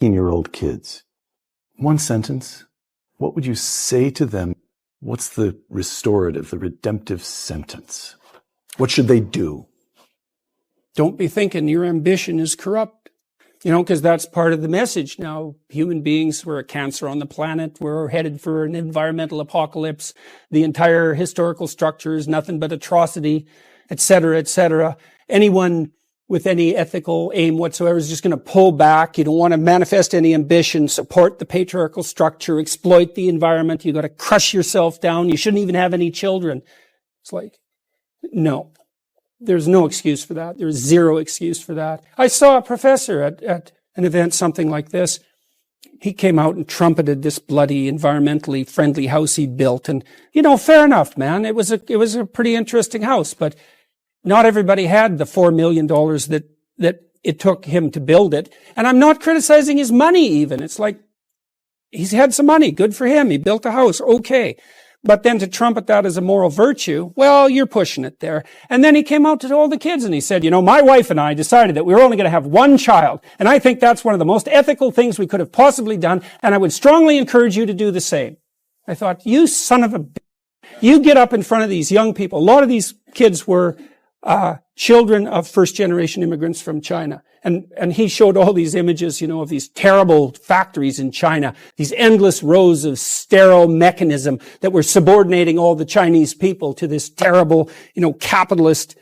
18-year-old kids. One sentence, what would you say to them? What's the restorative, the redemptive sentence? What should they do? Don't be thinking your ambition is corrupt. Because that's part of the message now. Human beings, we're a cancer on the planet. We're headed for an environmental apocalypse. The entire historical structure is nothing but atrocity, etc., etc. Anyone with any ethical aim whatsoever is just going to pull back. You don't want to manifest any ambition, support the patriarchal structure, exploit the environment. You got to crush yourself down. You shouldn't even have any children. It's like, no. There's no excuse for that. There's zero excuse for that. I saw a professor at an event, something like this. He came out and trumpeted this bloody environmentally friendly house he built. And, fair enough, man. It was a pretty interesting house, but not everybody had the $4 million that it took him to build it. And I'm not criticizing his money even. It's like, he's had some money. Good for him. He built a house. Okay. But then to trumpet that as a moral virtue, well, you're pushing it there. And then he came out to all the kids and he said, my wife and I decided that we were only going to have one child. And I think that's one of the most ethical things we could have possibly done. And I would strongly encourage you to do the same. I thought, you son of a bitch. You get up in front of these young people. A lot of these kids were children of first-generation immigrants from China. And he showed all these images, of these terrible factories in China, these endless rows of sterile mechanism that were subordinating all the Chinese people to this terrible, capitalist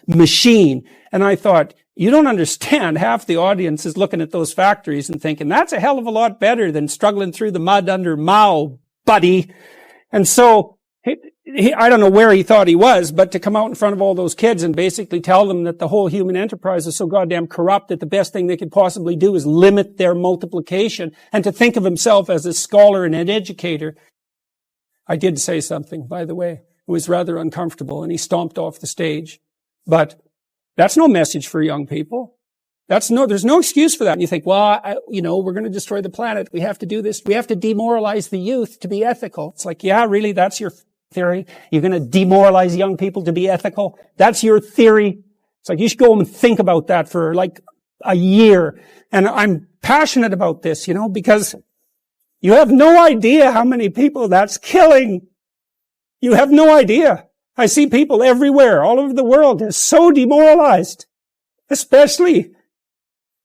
machine. And I thought, you don't understand. Half the audience is looking at those factories and thinking, that's a hell of a lot better than struggling through the mud under Mao, buddy. And so, I don't know where he thought he was, but to come out in front of all those kids and basically tell them that the whole human enterprise is so goddamn corrupt that the best thing they could possibly do is limit their multiplication, and to think of himself as a scholar and an educator. I did say something, by the way. It was rather uncomfortable, and he stomped off the stage. But that's no message for young people. There's no excuse for that. And you think, well, we're going to destroy the planet. We have to do this. We have to demoralize the youth to be ethical. It's like, yeah, really, that's your theory? You're going to demoralize young people to be ethical? That's your theory? It's like, you should go home and think about that for like a year. And I'm passionate about this, because you have no idea how many people that's killing. You have no idea. I see people everywhere, all over the world, are so demoralized, especially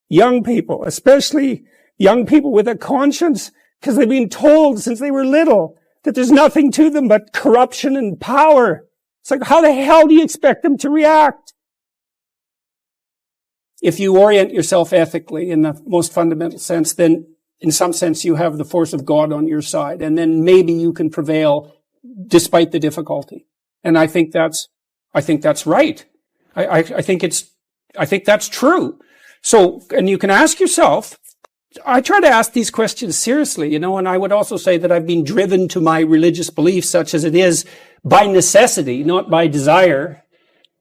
young people with a conscience, because they've been told since they were little that there's nothing to them but corruption and power. It's like, how the hell do you expect them to react? If you orient yourself ethically in the most fundamental sense, then in some sense you have the force of God on your side, and then maybe you can prevail despite the difficulty. And I think that's right. I think that's true. So, and you can ask yourself, I try to ask these questions seriously, and I would also say that I've been driven to my religious belief, such as it is, by necessity, not by desire.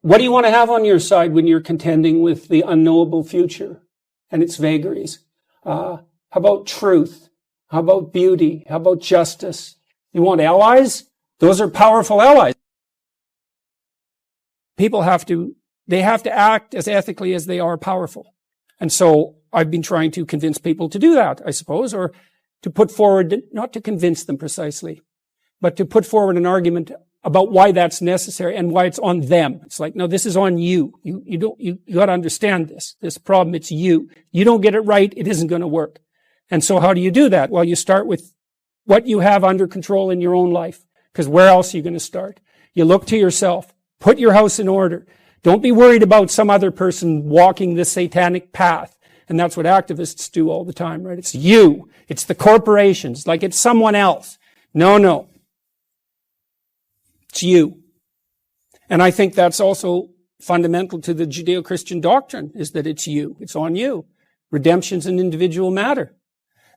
What do you want to have on your side when you're contending with the unknowable future and its vagaries? How about truth? How about beauty? How about justice? You want allies? Those are powerful allies. People have to act as ethically as they are powerful. And so I've been trying to convince people to do that, I suppose, or to put forward, not to convince them precisely, but to put forward an argument about why that's necessary and why it's on them. It's like, no, this is on you. You got to understand this. This problem, it's you. You don't get it right, it isn't going to work. And so how do you do that? Well, you start with what you have under control in your own life, because where else are you going to start? You look to yourself. Put your house in order. Don't be worried about some other person walking the satanic path. And that's what activists do all the time, right? It's you. It's the corporations. Like it's someone else. No. It's you. And I think that's also fundamental to the Judeo-Christian doctrine, is that it's you. It's on you. Redemption's an individual matter.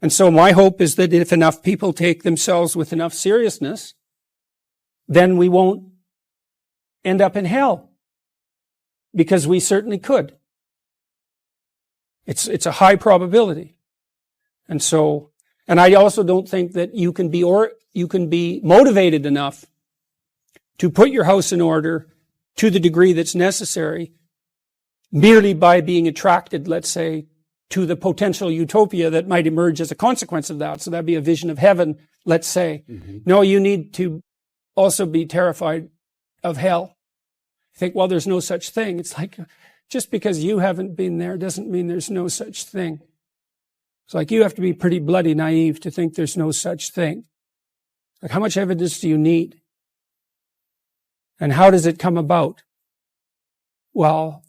And so my hope is that if enough people take themselves with enough seriousness, then we won't end up in hell. Because we certainly could. It's a high probability. And I also don't think that you can be motivated enough to put your house in order to the degree that's necessary merely by being attracted, let's say, to the potential utopia that might emerge as a consequence of that. So that'd be a vision of heaven, let's say. No, you need to also be terrified of hell. Think, well, there's no such thing. It's like, just because you haven't been there doesn't mean there's no such thing. It's like you have to be pretty bloody naive to think there's no such thing. Like, how much evidence do you need? And how does it come about? Well,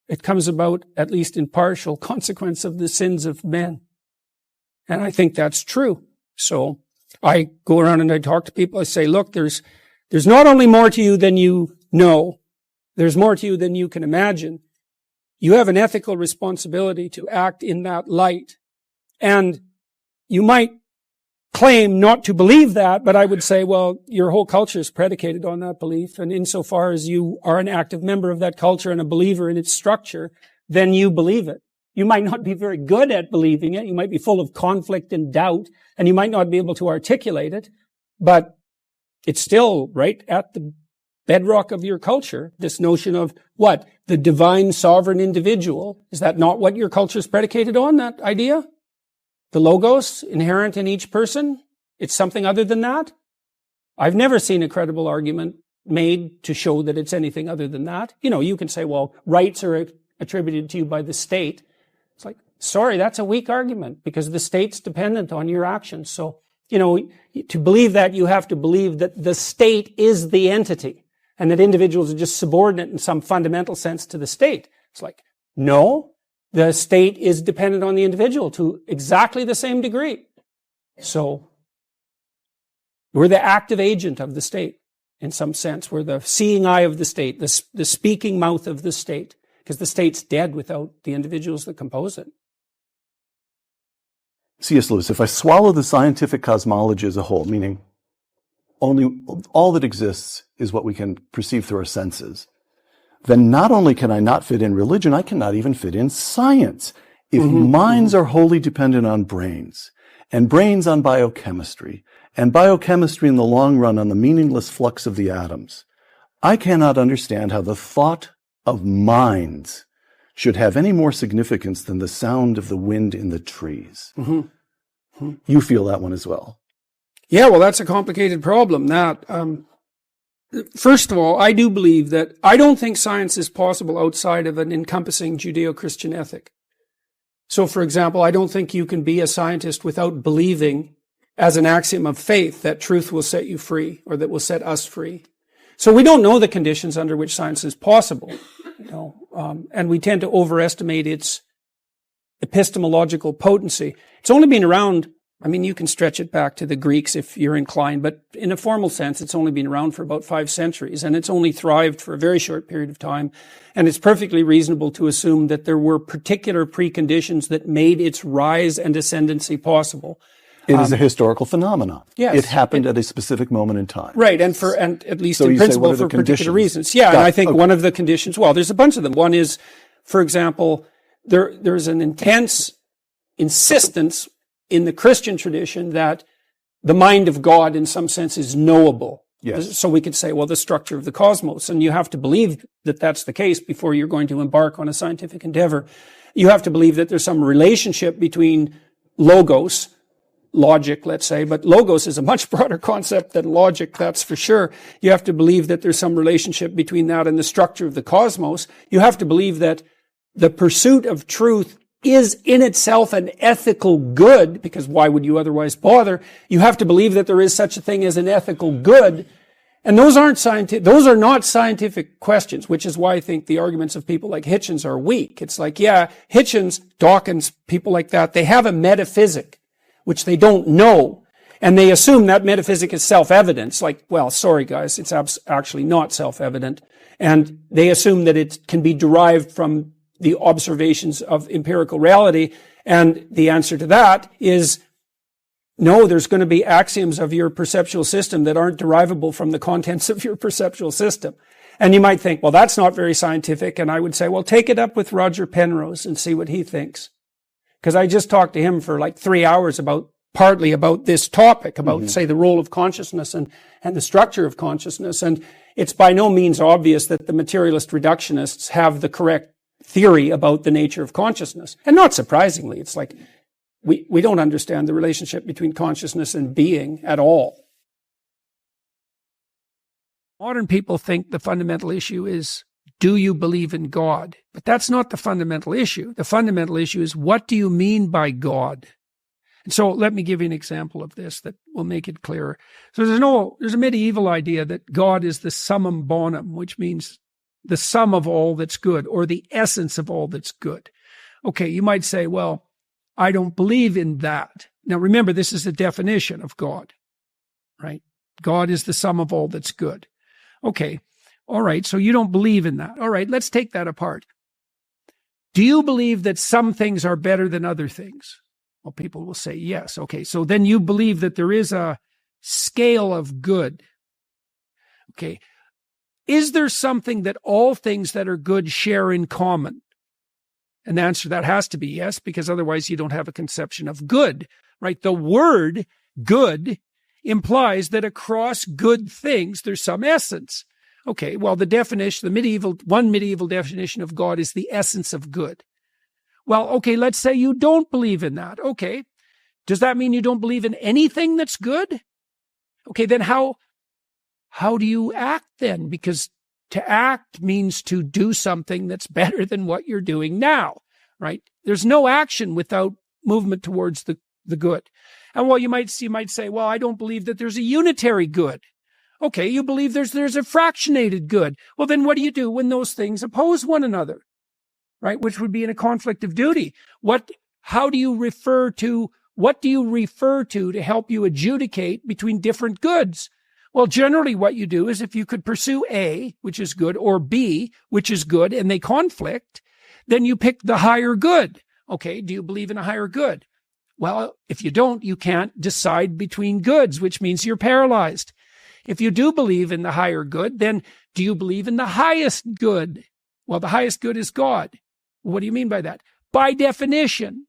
it comes about, at least in partial, consequence of the sins of men. And I think that's true. So I go around and I talk to people. I say, look, there's not only more to you than you know. There's more to you than you can imagine. You have an ethical responsibility to act in that light. And you might claim not to believe that, but I would say, well, your whole culture is predicated on that belief. And insofar as you are an active member of that culture and a believer in its structure, then you believe it. You might not be very good at believing it. You might be full of conflict and doubt, and you might not be able to articulate it, but it's still right at the bedrock of your culture, this notion of what? The divine sovereign individual. Is that not what your culture is predicated on, that idea? The logos inherent in each person? It's something other than that? I've never seen a credible argument made to show that it's anything other than that. You know, you can say, well, rights are attributed to you by the state. It's like, sorry, that's a weak argument because the state's dependent on your actions. So, you know, to believe that, you have to believe that the state is the entity and that individuals are just subordinate in some fundamental sense to the state. It's like, no. The state is dependent on the individual to exactly the same degree. So we're the active agent of the state in some sense. We're the seeing eye of the state, the speaking mouth of the state, because the state's dead without the individuals that compose it. C.S. Lewis, if I swallow the scientific cosmology as a whole, meaning only all that exists is what we can perceive through our senses, then not only can I not fit in religion, I cannot even fit in science. If minds are wholly dependent on brains, and brains on biochemistry, and biochemistry in the long run on the meaningless flux of the atoms, I cannot understand how the thought of minds should have any more significance than the sound of the wind in the trees. You feel that one as well? Yeah, well, that's a complicated problem. First of all, I do believe that I don't think science is possible outside of an encompassing Judeo-Christian ethic. So, for example, I don't think you can be a scientist without believing as an axiom of faith that truth will set you free or that will set us free. So we don't know the conditions under which science is possible, and we tend to overestimate its epistemological potency. It's only been around, I mean, you can stretch it back to the Greeks if you're inclined, but in a formal sense, it's only been around for about 5 centuries, and it's only thrived for a very short period of time. And it's perfectly reasonable to assume that there were particular preconditions that made its rise and ascendancy possible. It is a historical phenomenon. Yes. It happened at a specific moment in time. Right, and at least in principle for particular reasons. Yeah, and I think one of the conditions, well, there's a bunch of them. One is, for example, there's an intense insistence in the Christian tradition that the mind of God in some sense is knowable. Yes. So we could say, well, the structure of the cosmos, and you have to believe that that's the case before you're going to embark on a scientific endeavor. You have to believe that there's some relationship between logos, logic, let's say, but logos is a much broader concept than logic, that's for sure. You have to believe that there's some relationship between that and the structure of the cosmos. You have to believe that the pursuit of truth is in itself an ethical good, because why would you otherwise bother? You have to believe that there is such a thing as an ethical good. And those are not scientific questions, which is why I think the arguments of people like Hitchens are weak. It's like, yeah, Hitchens, Dawkins, people like that, they have a metaphysic, which they don't know. And they assume that metaphysic is self-evident. It's like, well, sorry guys, it's actually not self-evident. And they assume that it can be derived from the observations of empirical reality. And the answer to that is no, there's going to be axioms of your perceptual system that aren't derivable from the contents of your perceptual system. And you might think, well, that's not very scientific. And I would say, well, take it up with Roger Penrose and see what he thinks. Because I just talked to him for like 3 hours partly about this topic, about, say, the role of consciousness and the structure of consciousness. And it's by no means obvious that the materialist reductionists have the correct theory about the nature of consciousness. And not surprisingly, it's like we don't understand the relationship between consciousness and being at all. Modern people think the fundamental issue is, do you believe in God? But that's not the fundamental issue. The fundamental issue is, what do you mean by God? And so let me give you an example of this that will make it clearer. So there's a medieval idea that God is the summum bonum, which means the sum of all that's good, or the essence of all that's good. Okay, you might say, well, I don't believe in that. Now remember, this is a definition of God, right? God is the sum of all that's good. Okay, all right, so you don't believe in that. All right, let's take that apart. Do you believe that some things are better than other things? Well, people will say yes. Okay, so then you believe that there is a scale of good. Okay, is there something that all things that are good share in common? And the answer to that has to be yes, because otherwise you don't have a conception of good, right? The word good implies that across good things, there's some essence. Okay, well, the definition, one medieval definition of God is the essence of good. Well, okay, let's say you don't believe in that. Okay, does that mean you don't believe in anything that's good? Okay, then how do you act then? Because to act means to do something that's better than what you're doing now, right? There's no action without movement towards the good. And well, you might say, well, I don't believe that there's a unitary good. Okay, you believe there's a fractionated good. Well, then what do you do when those things oppose one another, right? Which would be in a conflict of duty. What do you refer to help you adjudicate between different goods? Well, generally what you do is, if you could pursue A, which is good, or B, which is good, and they conflict, then you pick the higher good. Okay, do you believe in a higher good? Well, if you don't, you can't decide between goods, which means you're paralyzed. If you do believe in the higher good, then do you believe in the highest good? Well, the highest good is God. What do you mean by that? By definition.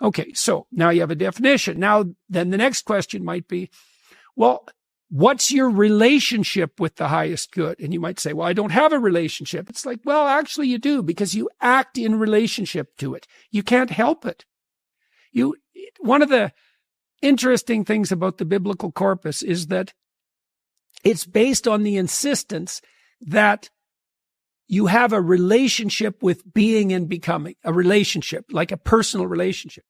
Okay, so now you have a definition. Now, then the next question might be, well, what's your relationship with the highest good? And you might say, well, I don't have a relationship. It's like, well, actually you do, because you act in relationship to it. You can't help it. One of the interesting things about the biblical corpus is that it's based on the insistence that you have a relationship with being and becoming, a relationship, like a personal relationship.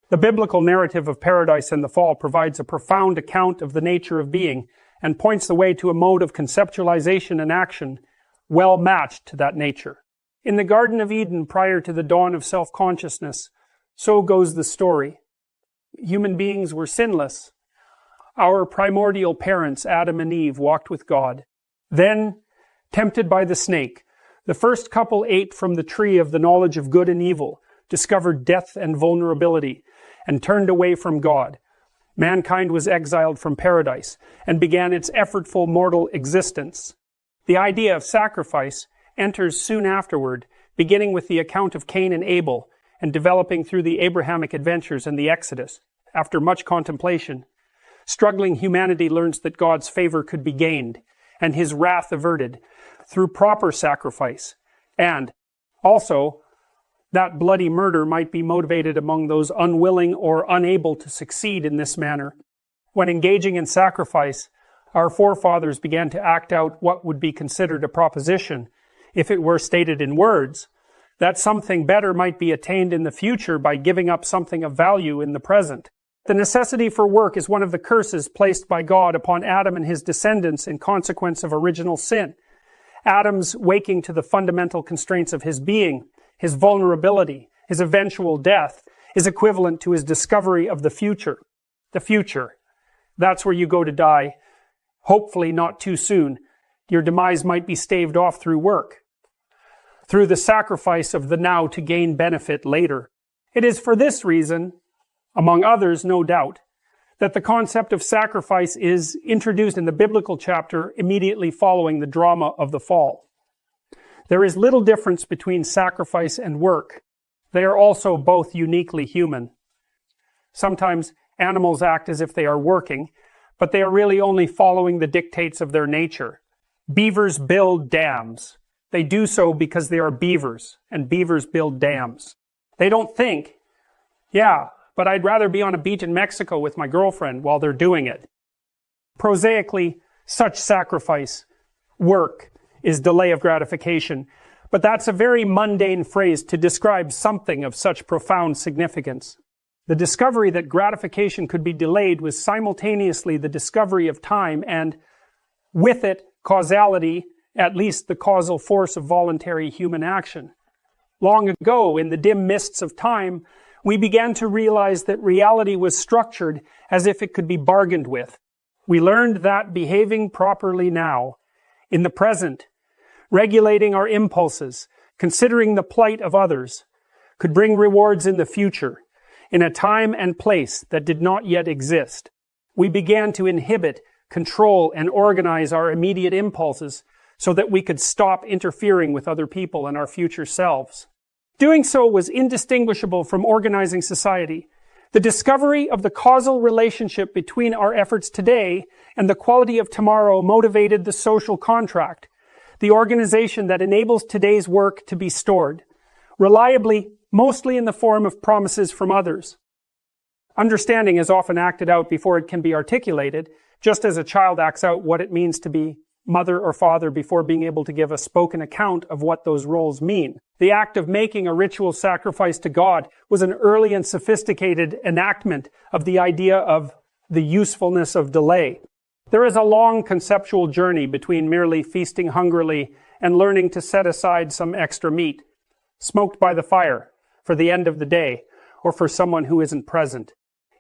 The biblical narrative of paradise and the fall provides a profound account of the nature of being and points the way to a mode of conceptualization and action well matched to that nature. In the Garden of Eden, prior to the dawn of self-consciousness, so goes the story. Human beings were sinless. Our primordial parents, Adam and Eve, walked with God. Then, tempted by the snake, the first couple ate from the tree of the knowledge of good and evil, discovered death and vulnerability, and turned away from God. Mankind was exiled from paradise and began its effortful mortal existence. The idea of sacrifice enters soon afterward, beginning with the account of Cain and Abel, and developing through the Abrahamic adventures and the Exodus. After much contemplation, struggling humanity learns that God's favor could be gained and his wrath averted through proper sacrifice. And also, that bloody murder might be motivated among those unwilling or unable to succeed in this manner. When engaging in sacrifice, our forefathers began to act out what would be considered a proposition, if it were stated in words, that something better might be attained in the future by giving up something of value in the present. The necessity for work is one of the curses placed by God upon Adam and his descendants in consequence of original sin. Adam's waking to the fundamental constraints of his being, his vulnerability, his eventual death, is equivalent to his discovery of the future. The future. That's where you go to die. Hopefully not too soon. Your demise might be staved off through work, through the sacrifice of the now to gain benefit later. It is for this reason, among others, no doubt, that the concept of sacrifice is introduced in the biblical chapter immediately following the drama of the fall. There is little difference between sacrifice and work. They are also both uniquely human. Sometimes animals act as if they are working, but they are really only following the dictates of their nature. Beavers build dams. They do so because they are beavers, and beavers build dams. They don't think, yeah, but I'd rather be on a beach in Mexico with my girlfriend while they're doing it. Prosaically, such sacrifice, work, is delay of gratification, but that's a very mundane phrase to describe something of such profound significance. The discovery that gratification could be delayed was simultaneously the discovery of time and, with it, causality, at least the causal force of voluntary human action. Long ago, in the dim mists of time, we began to realize that reality was structured as if it could be bargained with. We learned that behaving properly now, in the present, regulating our impulses, considering the plight of others, could bring rewards in the future, in a time and place that did not yet exist. We began to inhibit, control, and organize our immediate impulses so that we could stop interfering with other people and our future selves. Doing so was indistinguishable from organizing society. The discovery of the causal relationship between our efforts today and the quality of tomorrow motivated the social contract, the organization that enables today's work to be stored, reliably, mostly in the form of promises from others. Understanding is often acted out before it can be articulated, just as a child acts out what it means to be mother or father before being able to give a spoken account of what those roles mean. The act of making a ritual sacrifice to God was an early and sophisticated enactment of the idea of the usefulness of delay. There is a long conceptual journey between merely feasting hungrily and learning to set aside some extra meat, smoked by the fire, for the end of the day, or for someone who isn't present.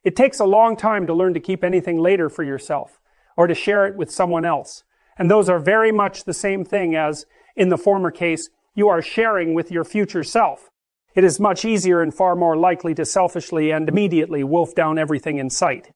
It takes a long time to learn to keep anything later for yourself, or to share it with someone else. And those are very much the same thing as, in the former case, you are sharing with your future self. It is much easier and far more likely to selfishly and immediately wolf down everything in sight.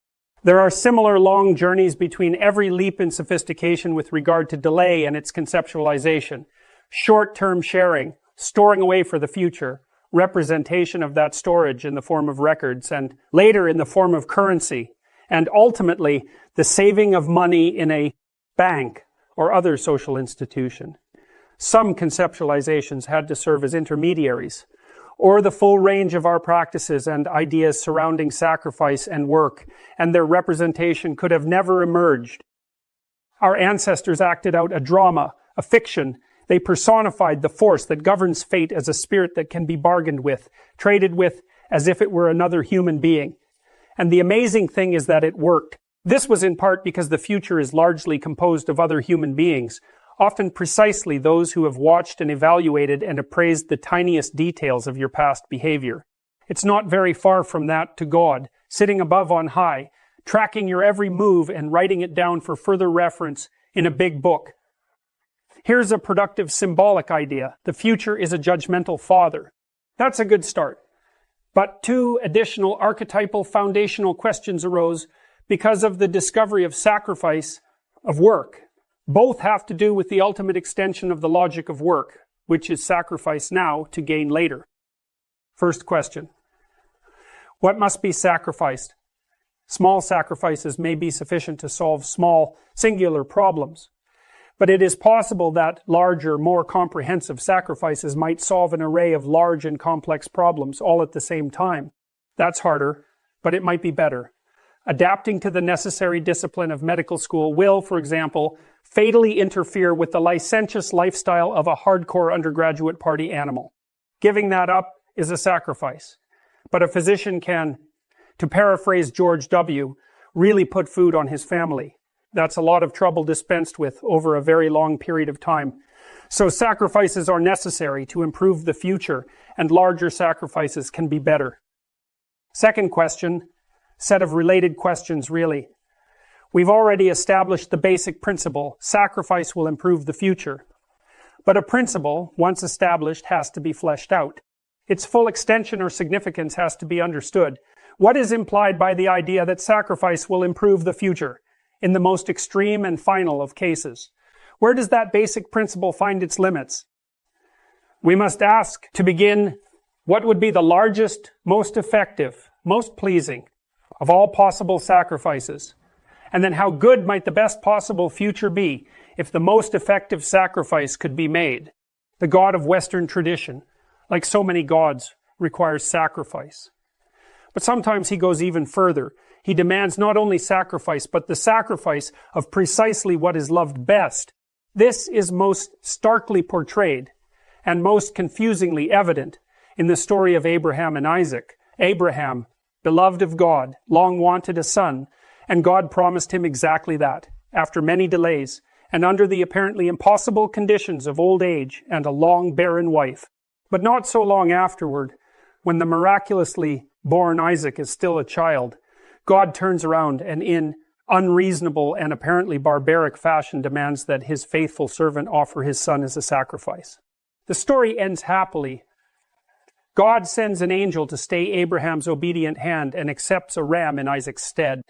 There are similar long journeys between every leap in sophistication with regard to delay and its conceptualization. Short-term sharing, storing away for the future, representation of that storage in the form of records, and later in the form of currency, and ultimately the saving of money in a bank or other social institution. Some conceptualizations had to serve as intermediaries, or the full range of our practices and ideas surrounding sacrifice and work, and their representation could have never emerged. Our ancestors acted out a drama, a fiction. They personified the force that governs fate as a spirit that can be bargained with, traded with, as if it were another human being. And the amazing thing is that it worked. This was in part because the future is largely composed of other human beings, often precisely those who have watched and evaluated and appraised the tiniest details of your past behavior. It's not very far from that to God, sitting above on high, tracking your every move and writing it down for further reference in a big book. Here's a productive symbolic idea. The future is a judgmental father. That's a good start. But two additional archetypal foundational questions arose because of the discovery of sacrifice, of work. Both have to do with the ultimate extension of the logic of work, which is sacrifice now to gain later. First question. What must be sacrificed? Small sacrifices may be sufficient to solve small, singular problems. But it is possible that larger, more comprehensive sacrifices might solve an array of large and complex problems all at the same time. That's harder, but it might be better. Adapting to the necessary discipline of medical school will, for example, fatally interfere with the licentious lifestyle of a hardcore undergraduate party animal. Giving that up is a sacrifice. But a physician can, to paraphrase George W., really put food on his family. That's a lot of trouble dispensed with over a very long period of time. So sacrifices are necessary to improve the future, and larger sacrifices can be better. Second question, set of related questions really. We've already established the basic principle, sacrifice will improve the future. But a principle, once established, has to be fleshed out. Its full extension or significance has to be understood. What is implied by the idea that sacrifice will improve the future, in the most extreme and final of cases? Where does that basic principle find its limits? We must ask, to begin, what would be the largest, most effective, most pleasing of all possible sacrifices? And then how good might the best possible future be if the most effective sacrifice could be made? The God of Western tradition, like so many gods, requires sacrifice. But sometimes he goes even further. He demands not only sacrifice, but the sacrifice of precisely what is loved best. This is most starkly portrayed and most confusingly evident in the story of Abraham and Isaac. Abraham, beloved of God, long wanted a son, and God promised him exactly that, after many delays, and under the apparently impossible conditions of old age and a long barren wife. But not so long afterward, when the miraculously born Isaac is still a child, God turns around and in unreasonable and apparently barbaric fashion demands that his faithful servant offer his son as a sacrifice. The story ends happily. God sends an angel to stay Abraham's obedient hand and accepts a ram in Isaac's stead.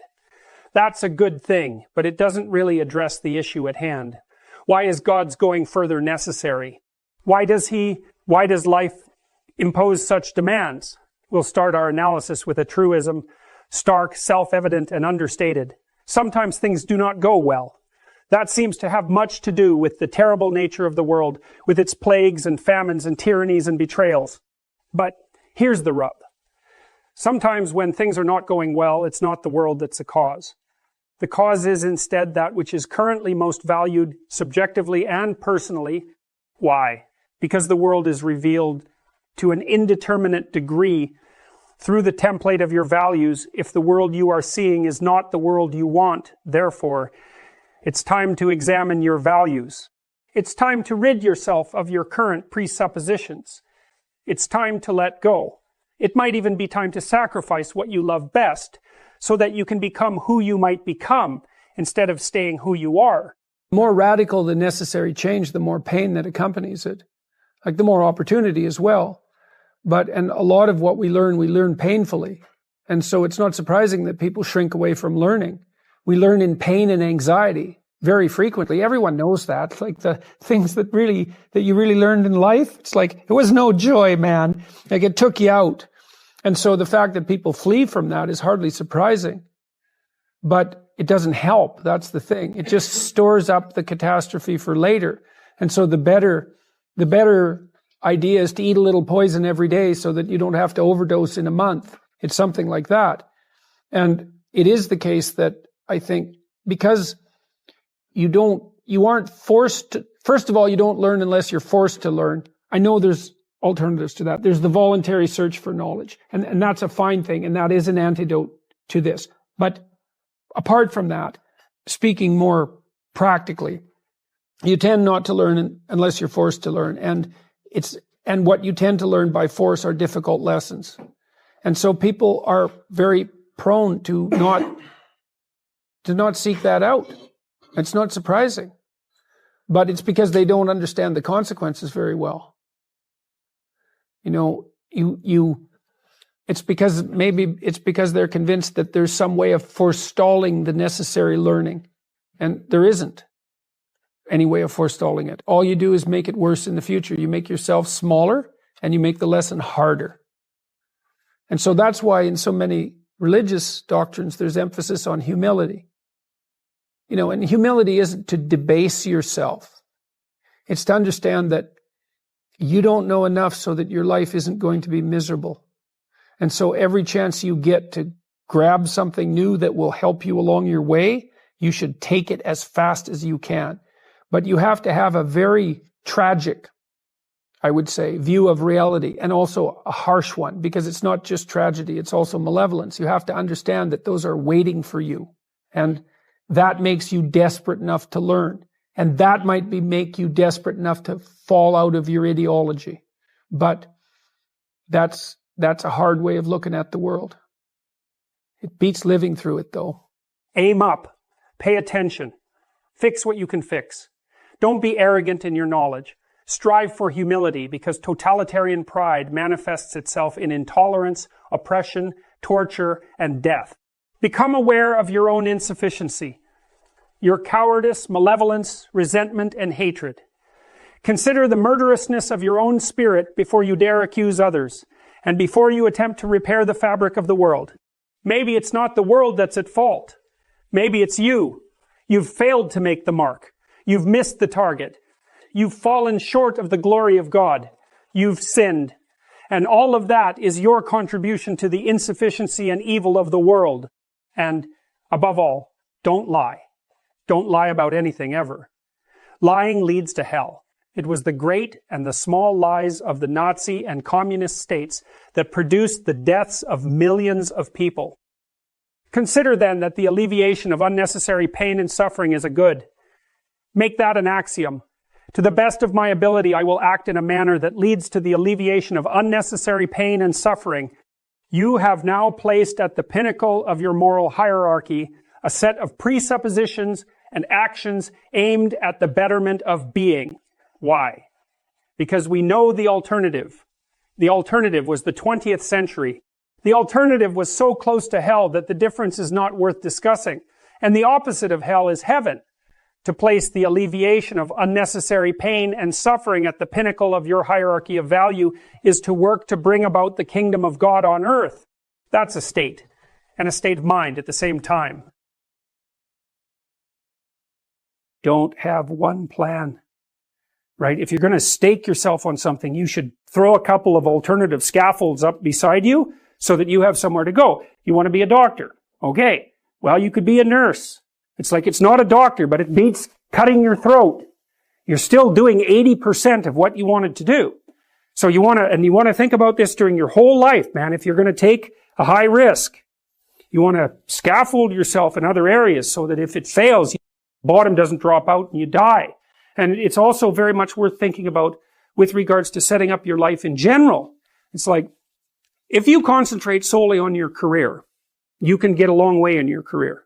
That's a good thing, but it doesn't really address the issue at hand. Why is God's going further necessary? Why does life impose such demands? We'll start our analysis with a truism, stark, self-evident, and understated. Sometimes things do not go well. That seems to have much to do with the terrible nature of the world, with its plagues and famines and tyrannies and betrayals. But here's the rub. Sometimes when things are not going well, it's not the world that's the cause. The cause is instead that which is currently most valued subjectively and personally. Why? Because the world is revealed to an indeterminate degree through the template of your values if the world you are seeing is not the world you want. Therefore, it's time to examine your values. It's time to rid yourself of your current presuppositions. It's time to let go. It might even be time to sacrifice what you love best so that you can become who you might become instead of staying who you are. The more radical the necessary change, the more pain that accompanies it. Like the more opportunity as well. And a lot of what we learn painfully. And so it's not surprising that people shrink away from learning. We learn in pain and anxiety very frequently. Everyone knows that. Like the things that you really learned in life, it's like, it was no joy, man. Like it took you out. And so the fact that people flee from that is hardly surprising. But it doesn't help. That's the thing. It just stores up the catastrophe for later. And so the better idea is to eat a little poison every day so that you don't have to overdose in a month. It's something like that. And it is the case that I think because you aren't forced to, first of all, you don't learn unless you're forced to learn. I know there's alternatives to that. There's the voluntary search for knowledge. And that's a fine thing. And that is an antidote to this. But apart from that, speaking more practically, you tend not to learn unless you're forced to learn. And what you tend to learn by force are difficult lessons. And so people are very prone to not seek that out. It's not surprising. But it's because they don't understand the consequences very well. It's because they're convinced that there's some way of forestalling the necessary learning. And there isn't any way of forestalling it. All you do is make it worse in the future. You make yourself smaller and you make the lesson harder. And so that's why in so many religious doctrines, there's emphasis on humility. And humility isn't to debase yourself. It's to understand that you don't know enough so that your life isn't going to be miserable. And so every chance you get to grab something new that will help you along your way, you should take it as fast as you can. But you have to have a very tragic, I would say, view of reality, and also a harsh one, because it's not just tragedy, it's also malevolence. You have to understand that those are waiting for you. And that makes you desperate enough to learn. And that might make you desperate enough to fall out of your ideology. But that's a hard way of looking at the world. It beats living through it, though. Aim up. Pay attention. Fix what you can fix. Don't be arrogant in your knowledge. Strive for humility, because totalitarian pride manifests itself in intolerance, oppression, torture, and death. Become aware of your own insufficiency, your cowardice, malevolence, resentment, and hatred. Consider the murderousness of your own spirit before you dare accuse others, and before you attempt to repair the fabric of the world. Maybe it's not the world that's at fault. Maybe it's you. You've failed to make the mark. You've missed the target. You've fallen short of the glory of God. You've sinned. And all of that is your contribution to the insufficiency and evil of the world. And above all, don't lie. Don't lie about anything ever. Lying leads to hell. It was the great and the small lies of the Nazi and communist states that produced the deaths of millions of people. Consider then that the alleviation of unnecessary pain and suffering is a good. Make that an axiom. To the best of my ability, I will act in a manner that leads to the alleviation of unnecessary pain and suffering. You have now placed at the pinnacle of your moral hierarchy a set of presuppositions and actions aimed at the betterment of being. Why? Because we know the alternative. The alternative was the 20th century. The alternative was so close to hell that the difference is not worth discussing. And the opposite of hell is heaven. To place the alleviation of unnecessary pain and suffering at the pinnacle of your hierarchy of value is to work to bring about the kingdom of God on earth. That's a state, and a state of mind at the same time. Don't have one plan, right? If you're going to stake yourself on something, you should throw a couple of alternative scaffolds up beside you so that you have somewhere to go. You want to be a doctor. Okay. Well, you could be a nurse. It's like it's not a doctor, but it beats cutting your throat. You're still doing 80% of what you wanted to do. So you want to think about this during your whole life, man. If you're going to take a high risk, you want to scaffold yourself in other areas so that if it fails, bottom doesn't drop out and you die. And it's also very much worth thinking about with regards to setting up your life in general. It's like, if you concentrate solely on your career, you can get a long way in your career.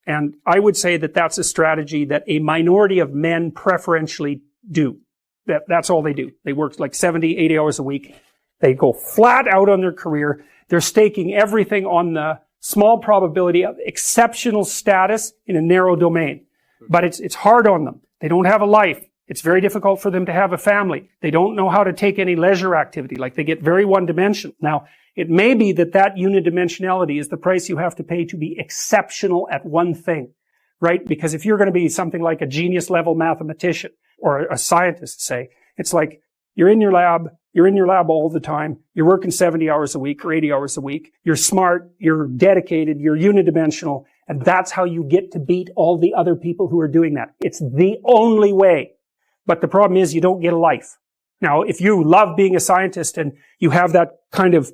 And I would say that that's a strategy that a minority of men preferentially do. That's all they do. They work like 70, 80 hours a week. They go flat out on their career. They're staking everything on the small probability of exceptional status in a narrow domain. But it's hard on them. They don't have a life. It's very difficult for them to have a family. They don't know how to take any leisure activity. Like, they get very one-dimensional. Now, it may be that unidimensionality is the price you have to pay to be exceptional at one thing, right? Because if you're going to be something like a genius level mathematician or a scientist, say, it's like you're in your lab all the time, you're working 70 hours a week or 80 hours a week, you're smart, you're dedicated, you're unidimensional, and that's how you get to beat all the other people who are doing that. It's the only way. But the problem is you don't get a life. Now, if you love being a scientist and you have that kind of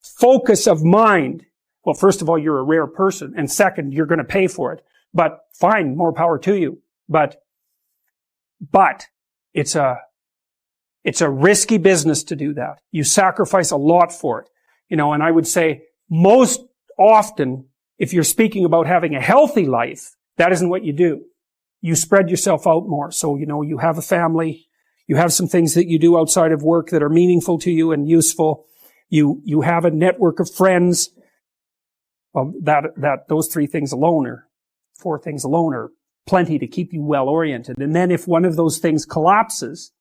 focus of mind, well, first of all, you're a rare person, and second, you're going to pay for it. But fine, more power to you. But it's a risky business to do that. You sacrifice a lot for it. And I would say most often, if you're speaking about having a healthy life, that isn't what you do. You spread yourself out more. So, you have a family, you have some things that you do outside of work that are meaningful to you and useful. You have a network of friends. Well, those 4 things alone are plenty to keep you well oriented. And then if one of those things collapses,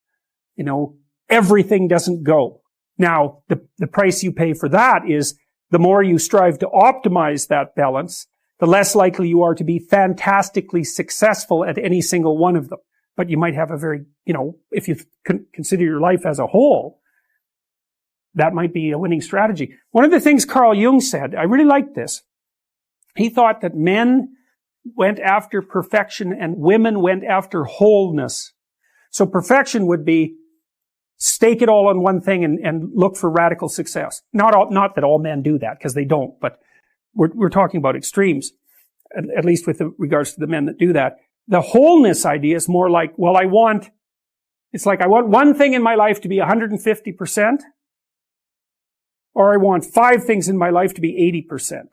everything doesn't go. Now, the price you pay for that is the more you strive to optimize that balance, the less likely you are to be fantastically successful at any single one of them. But you might have a very, if you consider your life as a whole, that might be a winning strategy. One of the things Carl Jung said, I really liked this. He thought that men went after perfection and women went after wholeness. So perfection would be stake it all on one thing and look for radical success. Not that all men do that, because they don't, but we're talking about extremes, at least with regards to the men that do that. The wholeness idea is more like, well, I want one thing in my life to be 150%, or I want 5 things in my life to be 80%.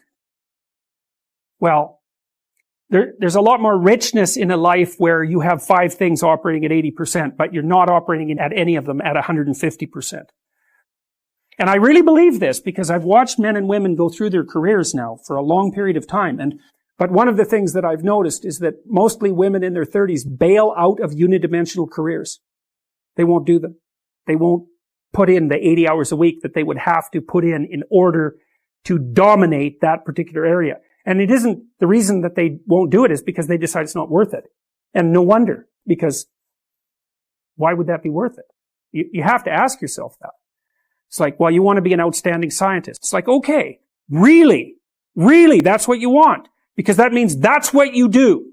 Well, there's a lot more richness in a life where you have 5 things operating at 80%, but you're not operating at any of them at 150%. And I really believe this because I've watched men and women go through their careers now for a long period of time. But one of the things that I've noticed is that mostly women in their 30s bail out of unidimensional careers. They won't do them. They won't put in the 80 hours a week that they would have to put in order to dominate that particular area. And it isn't, the reason that they won't do it is because they decide it's not worth it. And no wonder, because why would that be worth it? You have to ask yourself that. It's like, well, you want to be an outstanding scientist. It's like, okay, really, that's what you want. Because that means that's what you do.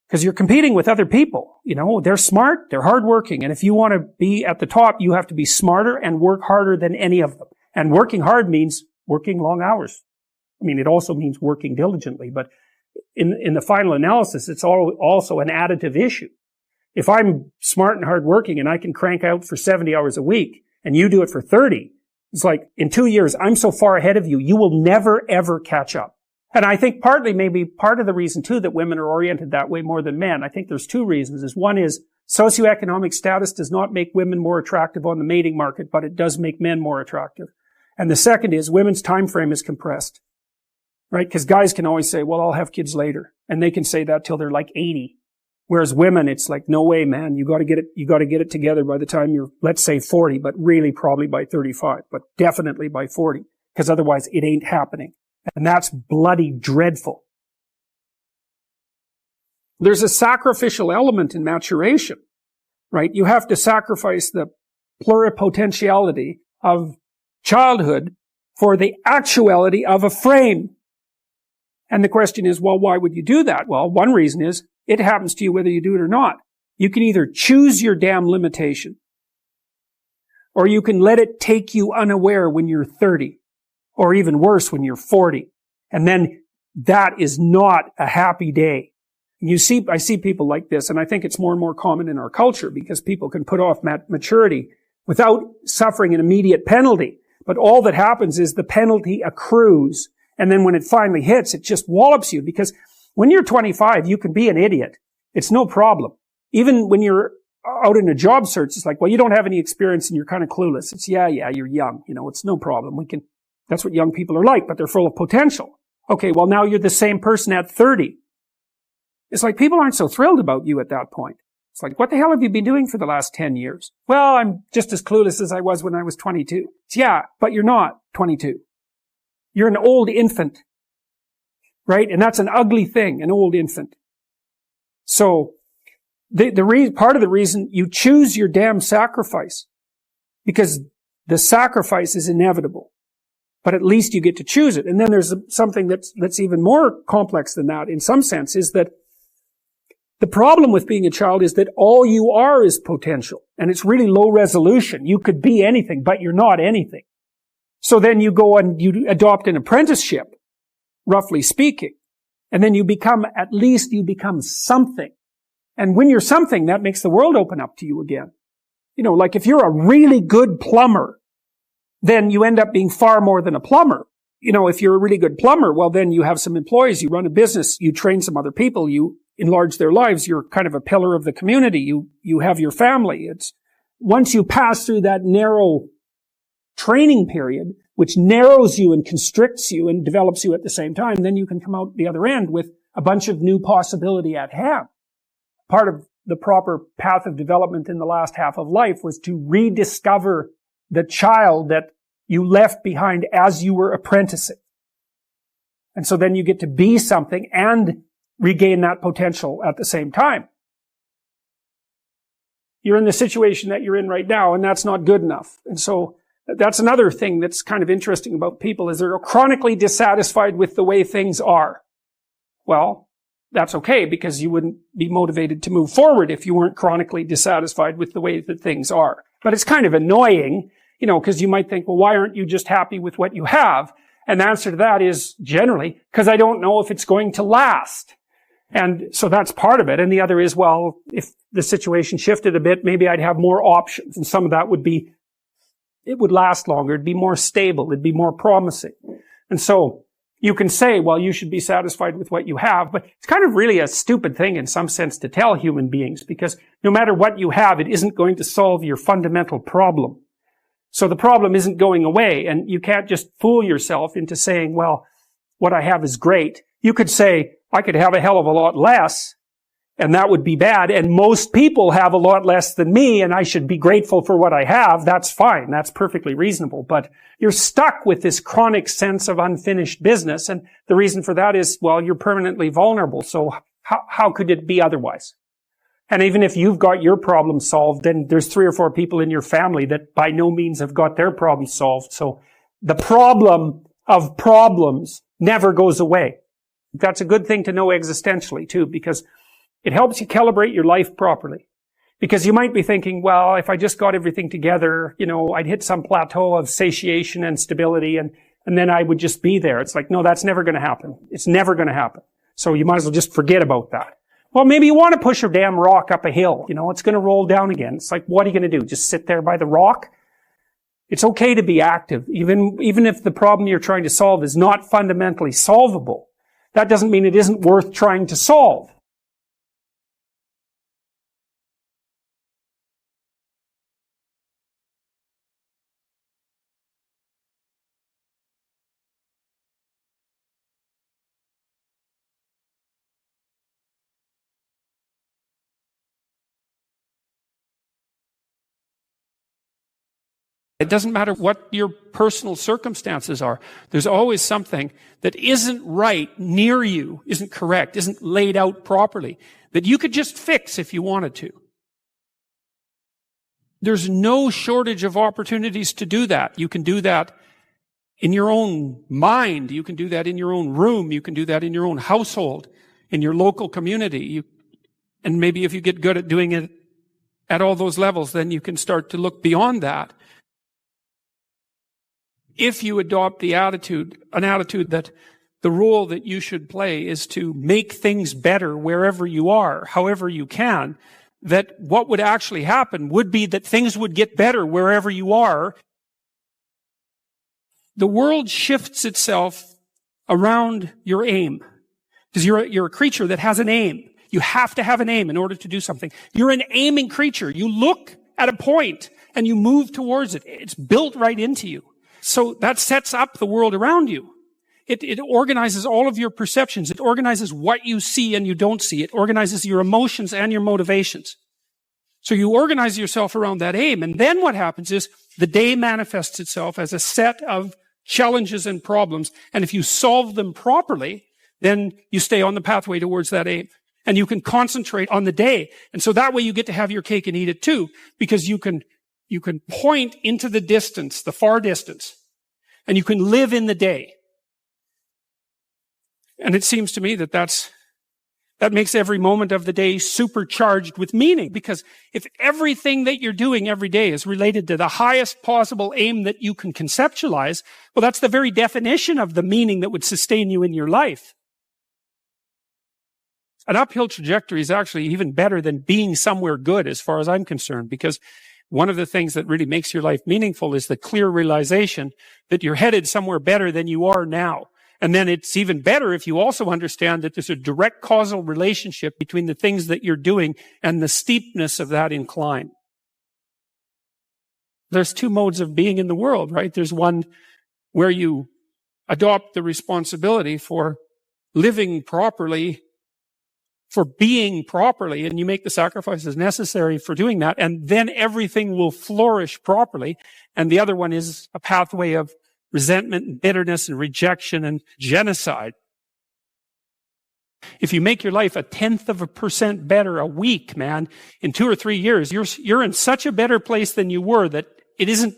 Because you're competing with other people. You know, they're smart, they're hardworking. And if you want to be at the top, you have to be smarter and work harder than any of them. And working hard means working long hours. I mean, it also means working diligently. But in the final analysis, it's also an additive issue. If I'm smart and hardworking and I can crank out for 70 hours a week and you do it for 30, it's like in 2 years, I'm so far ahead of you, you will never, ever catch up. And I think partly, maybe part of the reason too that women are oriented that way more than men, I think there's two reasons. One is socioeconomic status does not make women more attractive on the mating market, but it does make men more attractive. And the second is women's time frame is compressed, right? Because guys can always say, well, I'll have kids later. And they can say that till they're like 80. Whereas women, it's like, no way, man, you gotta get it together by the time you're, let's say 40, but really probably by 35, but definitely by 40. Because otherwise it ain't happening. And that's bloody dreadful. There's a sacrificial element in maturation, right? You have to sacrifice the pluripotentiality of childhood for the actuality of a frame. And the question is, well, why would you do that? Well, one reason is it happens to you whether you do it or not. You can either choose your damn limitation, or you can let it take you unaware when you're 30. Or even worse, when you're 40. And then that is not a happy day. I see people like this, and I think it's more and more common in our culture because people can put off maturity without suffering an immediate penalty. But all that happens is the penalty accrues. And then when it finally hits, it just wallops you. Because when you're 25, you can be an idiot. It's no problem. Even when you're out in a job search, it's like, well, you don't have any experience and you're kind of clueless. It's, yeah, you're young. You know, it's no problem. That's what young people are like, but they're full of potential. Okay, well, now you're the same person at 30. It's like people aren't so thrilled about you at that point. It's like, what the hell have you been doing for the last 10 years? Well, I'm just as clueless as I was when I was 22. It's, yeah, but you're not 22. You're an old infant, right? And that's an ugly thing, an old infant. So, part of the reason you choose your damn sacrifice, because the sacrifice is inevitable. But at least you get to choose it. And then there's something that's even more complex than that in some sense, is that the problem with being a child is that all you are is potential. And it's really low resolution. You could be anything, but you're not anything. So then you go and you adopt an apprenticeship, roughly speaking. And then you become something. And when you're something, that makes the world open up to you again. You know, like if you're a really good plumber, then you end up being far more than a plumber. You know, if you're a really good plumber, well, then you have some employees, you run a business, you train some other people, you enlarge their lives, you're kind of a pillar of the community, you have your family. It's once you pass through that narrow training period, which narrows you and constricts you and develops you at the same time, then you can come out the other end with a bunch of new possibility at hand. Part of the proper path of development in the last half of life was to rediscover the child that you left behind as you were apprenticing. And so then you get to be something and regain that potential at the same time. You're in the situation that you're in right now, and that's not good enough. And so that's another thing that's kind of interesting about people, is they're chronically dissatisfied with the way things are. Well, that's okay, because you wouldn't be motivated to move forward if you weren't chronically dissatisfied with the way that things are. But it's kind of annoying, you know, because you might think, well, why aren't you just happy with what you have? And the answer to that is generally, because I don't know if it's going to last. And so that's part of it. And the other is, well, if the situation shifted a bit, maybe I'd have more options. And some of that would be, it would last longer. It'd be more stable. It'd be more promising. And so you can say, well, you should be satisfied with what you have. But it's kind of really a stupid thing in some sense to tell human beings, because no matter what you have, it isn't going to solve your fundamental problem. So the problem isn't going away, and you can't just fool yourself into saying, well, what I have is great. You could say, I could have a hell of a lot less, and that would be bad, and most people have a lot less than me, and I should be grateful for what I have. That's fine. That's perfectly reasonable. But you're stuck with this chronic sense of unfinished business, and the reason for that is, well, you're permanently vulnerable. So how could it be otherwise? And even if you've got your problem solved, then there's 3 or 4 people in your family that by no means have got their problem solved. So the problem of problems never goes away. That's a good thing to know existentially too, because it helps you calibrate your life properly. Because you might be thinking, well, if I just got everything together, I'd hit some plateau of satiation and stability and then I would just be there. It's like, no, that's never going to happen. It's never going to happen. So you might as well just forget about that. Well, maybe you want to push a damn rock up a hill. It's going to roll down again. It's like, what are you going to do? Just sit there by the rock? It's okay to be active, even if the problem you're trying to solve is not fundamentally solvable. That doesn't mean it isn't worth trying to solve. It doesn't matter what your personal circumstances are. There's always something that isn't right near you, isn't correct, isn't laid out properly, that you could just fix if you wanted to. There's no shortage of opportunities to do that. You can do that in your own mind. You can do that in your own room. You can do that in your own household, in your local community. And maybe if you get good at doing it at all those levels, then you can start to look beyond that. If you adopt an attitude that the role that you should play is to make things better wherever you are, however you can, that what would actually happen would be that things would get better wherever you are. The world shifts itself around your aim. Because you're a creature that has an aim. You have to have an aim in order to do something. You're an aiming creature. You look at a point and you move towards it. It's built right into you. So that sets up the world around you. It organizes all of your perceptions. It organizes what you see and you don't see. It organizes your emotions and your motivations. So you organize yourself around that aim. And then what happens is the day manifests itself as a set of challenges and problems. And if you solve them properly, then you stay on the pathway towards that aim. And you can concentrate on the day. And so that way you get to have your cake and eat it too, because you can point into the distance, the far distance, and you can live in the day. And it seems to me that makes every moment of the day supercharged with meaning, because if everything that you're doing every day is related to the highest possible aim that you can conceptualize, well, that's the very definition of the meaning that would sustain you in your life. An uphill trajectory is actually even better than being somewhere good as far as I'm concerned, because one of the things that really makes your life meaningful is the clear realization that you're headed somewhere better than you are now. And then it's even better if you also understand that there's a direct causal relationship between the things that you're doing and the steepness of that incline. There's 2 modes of being in the world, right? There's one where you adopt the responsibility for living properly, for being properly, and you make the sacrifices necessary for doing that, and then everything will flourish properly. And the other one is a pathway of resentment and bitterness and rejection and genocide. If you make your life 0.1% better a week, man, in 2 or 3 years, you're in such a better place than you were that it isn't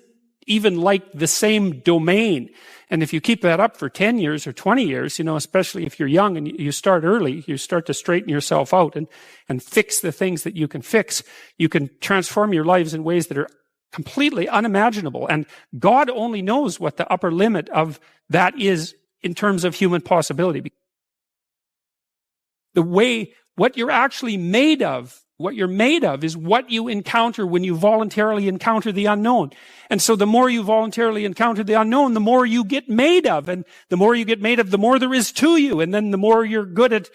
even like the same domain. And if you keep that up for 10 years or 20 years, especially if you're young and you start early, you start to straighten yourself out and fix the things that you can fix. You can transform your lives in ways that are completely unimaginable. And God only knows what the upper limit of that is in terms of human possibility. What you're actually made of, what you're made of is what you encounter when you voluntarily encounter the unknown. And so the more you voluntarily encounter the unknown, the more you get made of. And the more you get made of, the more there is to you. And then the more you're good at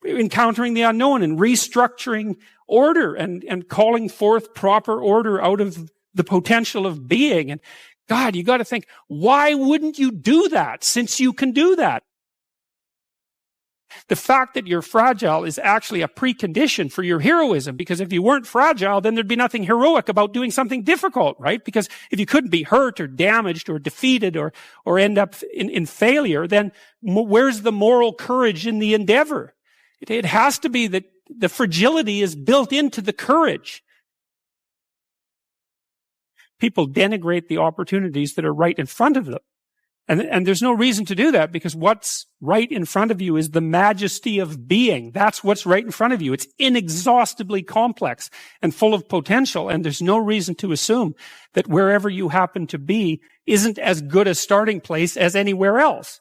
encountering the unknown and restructuring order and calling forth proper order out of the potential of being. And God, you got to think, why wouldn't you do that since you can do that? The fact that you're fragile is actually a precondition for your heroism, because if you weren't fragile, then there'd be nothing heroic about doing something difficult, right? Because if you couldn't be hurt or damaged or defeated or end up in failure, then where's the moral courage in the endeavor? It has to be that the fragility is built into the courage. People denigrate the opportunities that are right in front of them. And there's no reason to do that, because what's right in front of you is the majesty of being. That's what's right in front of you. It's inexhaustibly complex and full of potential. And there's no reason to assume that wherever you happen to be isn't as good a starting place as anywhere else.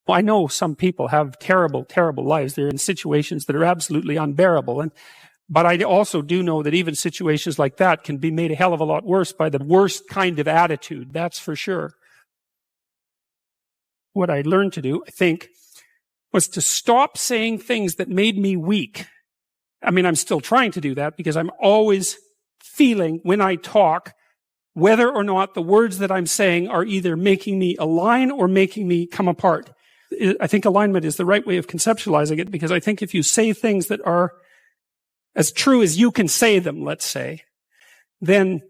Well, I know some people have terrible, terrible lives. They're in situations that are absolutely unbearable. But I also do know that even situations like that can be made a hell of a lot worse by the worst kind of attitude. That's for sure. What I learned to do, I think, was to stop saying things that made me weak. I mean, I'm still trying to do that, because I'm always feeling when I talk whether or not the words that I'm saying are either making me align or making me come apart. I think alignment is the right way of conceptualizing it, because I think if you say things that are as true as you can say them, let's say, then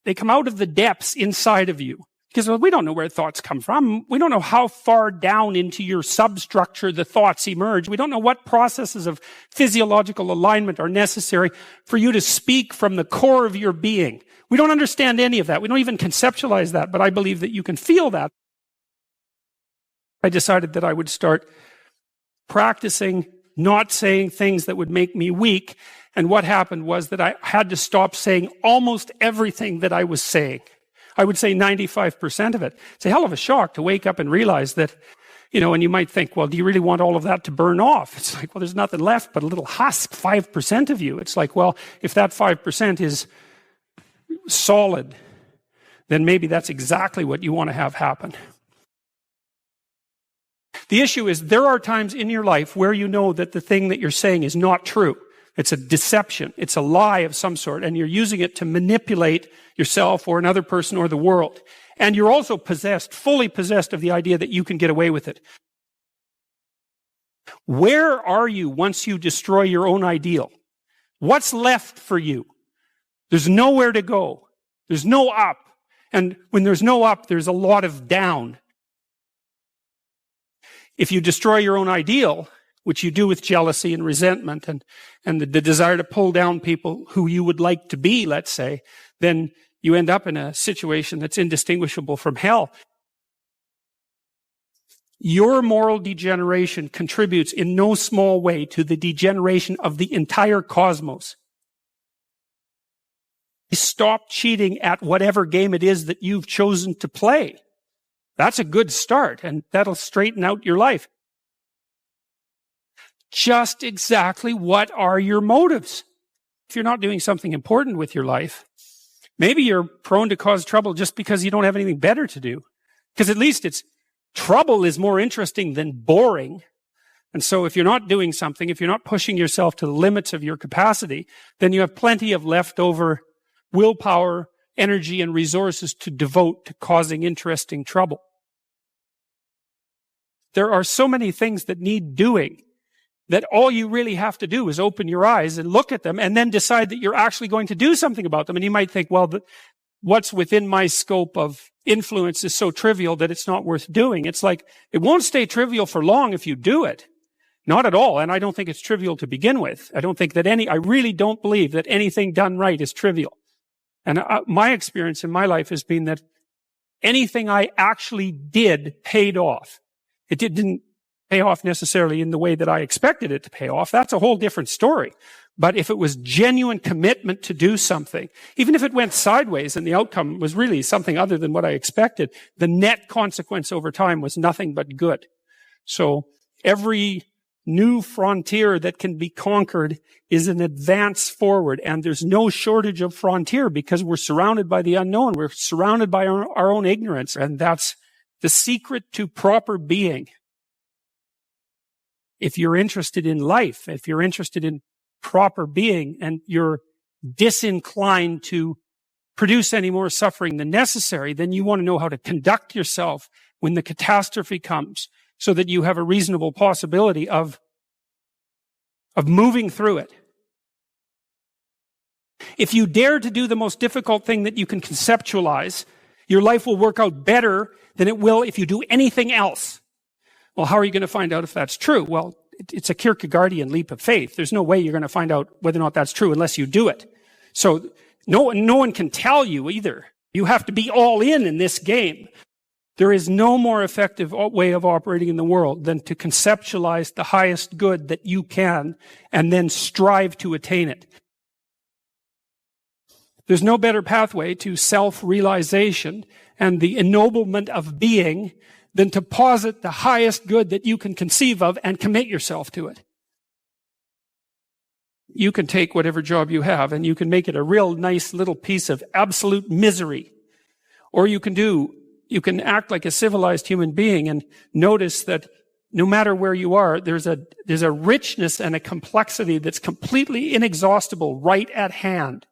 they come out of the depths inside of you. Because we don't know where thoughts come from. We don't know how far down into your substructure the thoughts emerge. We don't know what processes of physiological alignment are necessary for you to speak from the core of your being. We don't understand any of that. We don't even conceptualize that, but I believe that you can feel that. I decided that I would start practicing not saying things that would make me weak. And what happened was that I had to stop saying almost everything that I was saying. I would say 95% of it. It's a hell of a shock to wake up and realize that, and you might think, well, do you really want all of that to burn off? It's like, well, there's nothing left but a little husk, 5% of you. It's like, well, if that 5% is solid, then maybe that's exactly what you want to have happen. The issue is there are times in your life where you know that the thing that you're saying is not true. It's a deception. It's a lie of some sort, and you're using it to manipulate yourself or another person or the world. And you're also fully possessed of the idea that you can get away with it. Where are you once you destroy your own ideal? What's left for you? There's nowhere to go. There's no up. And when there's no up, there's a lot of down. If you destroy your own ideal, which you do with jealousy and resentment and the desire to pull down people who you would like to be, let's say, then you end up in a situation that's indistinguishable from hell. Your moral degeneration contributes in no small way to the degeneration of the entire cosmos. Stop cheating at whatever game it is that you've chosen to play. That's a good start, and that'll straighten out your life. Just exactly what are your motives? If you're not doing something important with your life, maybe you're prone to cause trouble just because you don't have anything better to do. Because at least trouble is more interesting than boring. And so if you're not doing something, if you're not pushing yourself to the limits of your capacity, then you have plenty of leftover willpower, energy, and resources to devote to causing interesting trouble. There are so many things that need doing that all you really have to do is open your eyes and look at them and then decide that you're actually going to do something about them. And you might think, well, what's within my scope of influence is so trivial that it's not worth doing. It's like, it won't stay trivial for long if you do it. Not at all. And I don't think it's trivial to begin with. I really don't believe that anything done right is trivial. And my experience in my life has been that anything I actually did paid off. It didn't pay off necessarily in the way that I expected it to pay off. That's a whole different story. But if it was genuine commitment to do something, even if it went sideways and the outcome was really something other than what I expected, the net consequence over time was nothing but good. So every new frontier that can be conquered is an advance forward, and there's no shortage of frontier because we're surrounded by the unknown. We're surrounded by our own ignorance, and that's the secret to proper being. If you're interested in life, if you're interested in proper being, and you're disinclined to produce any more suffering than necessary, then you want to know how to conduct yourself when the catastrophe comes so that you have a reasonable possibility of moving through it. If you dare to do the most difficult thing that you can conceptualize, your life will work out better than it will if you do anything else. Well, how are you going to find out if that's true? Well, it's a Kierkegaardian leap of faith. There's no way you're going to find out whether or not that's true unless you do it. So no one can tell you either. You have to be all in this game. There is no more effective way of operating in the world than to conceptualize the highest good that you can and then strive to attain it. There's no better pathway to self-realization and the ennoblement of being than to posit the highest good that you can conceive of and commit yourself to it. You can take whatever job you have and you can make it a real nice little piece of absolute misery. Or you can act like a civilized human being and notice that no matter where you are, there's a richness and a complexity that's completely inexhaustible right at hand.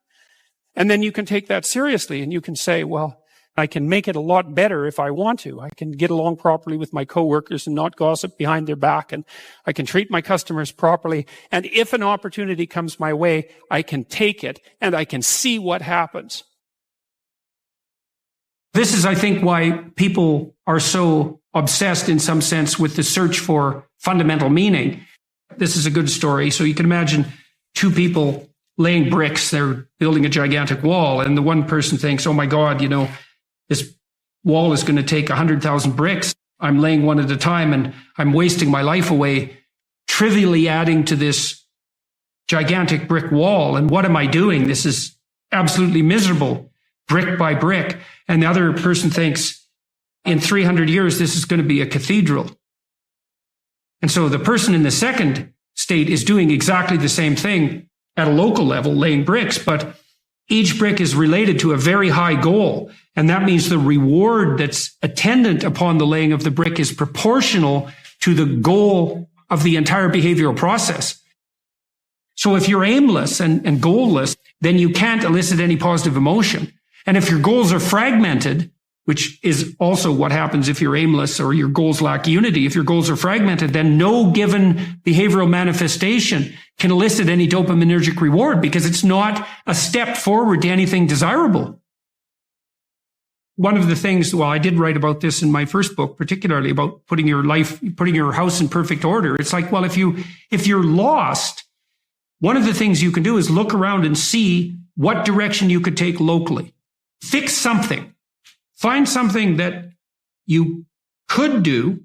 And then you can take that seriously and you can say, well, I can make it a lot better if I want to. I can get along properly with my coworkers and not gossip behind their back, and I can treat my customers properly. And if an opportunity comes my way, I can take it and I can see what happens. This is, I think, why people are so obsessed in some sense with the search for fundamental meaning. This is a good story. So you can imagine two people laying bricks. They're building a gigantic wall. And the one person thinks, oh my God, this wall is going to take 100,000 bricks. I'm laying one at a time and I'm wasting my life away, trivially adding to this gigantic brick wall. And what am I doing? This is absolutely miserable, brick by brick. And the other person thinks, in 300 years, this is going to be a cathedral. And so the person in the second state is doing exactly the same thing at a local level, laying bricks, but each brick is related to a very high goal. And that means the reward that's attendant upon the laying of the brick is proportional to the goal of the entire behavioral process. So if you're aimless and goalless, then you can't elicit any positive emotion. And if your goals are fragmented, which is also what happens if you're aimless or your goals lack unity, if your goals are fragmented, then no given behavioral manifestation can elicit any dopaminergic reward because it's not a step forward to anything desirable. One of the things, well, I did write about this in my first book, particularly about putting your house in perfect order. It's like, well, if you're lost, one of the things you can do is look around and see what direction you could take locally. Fix something. Find something that you could do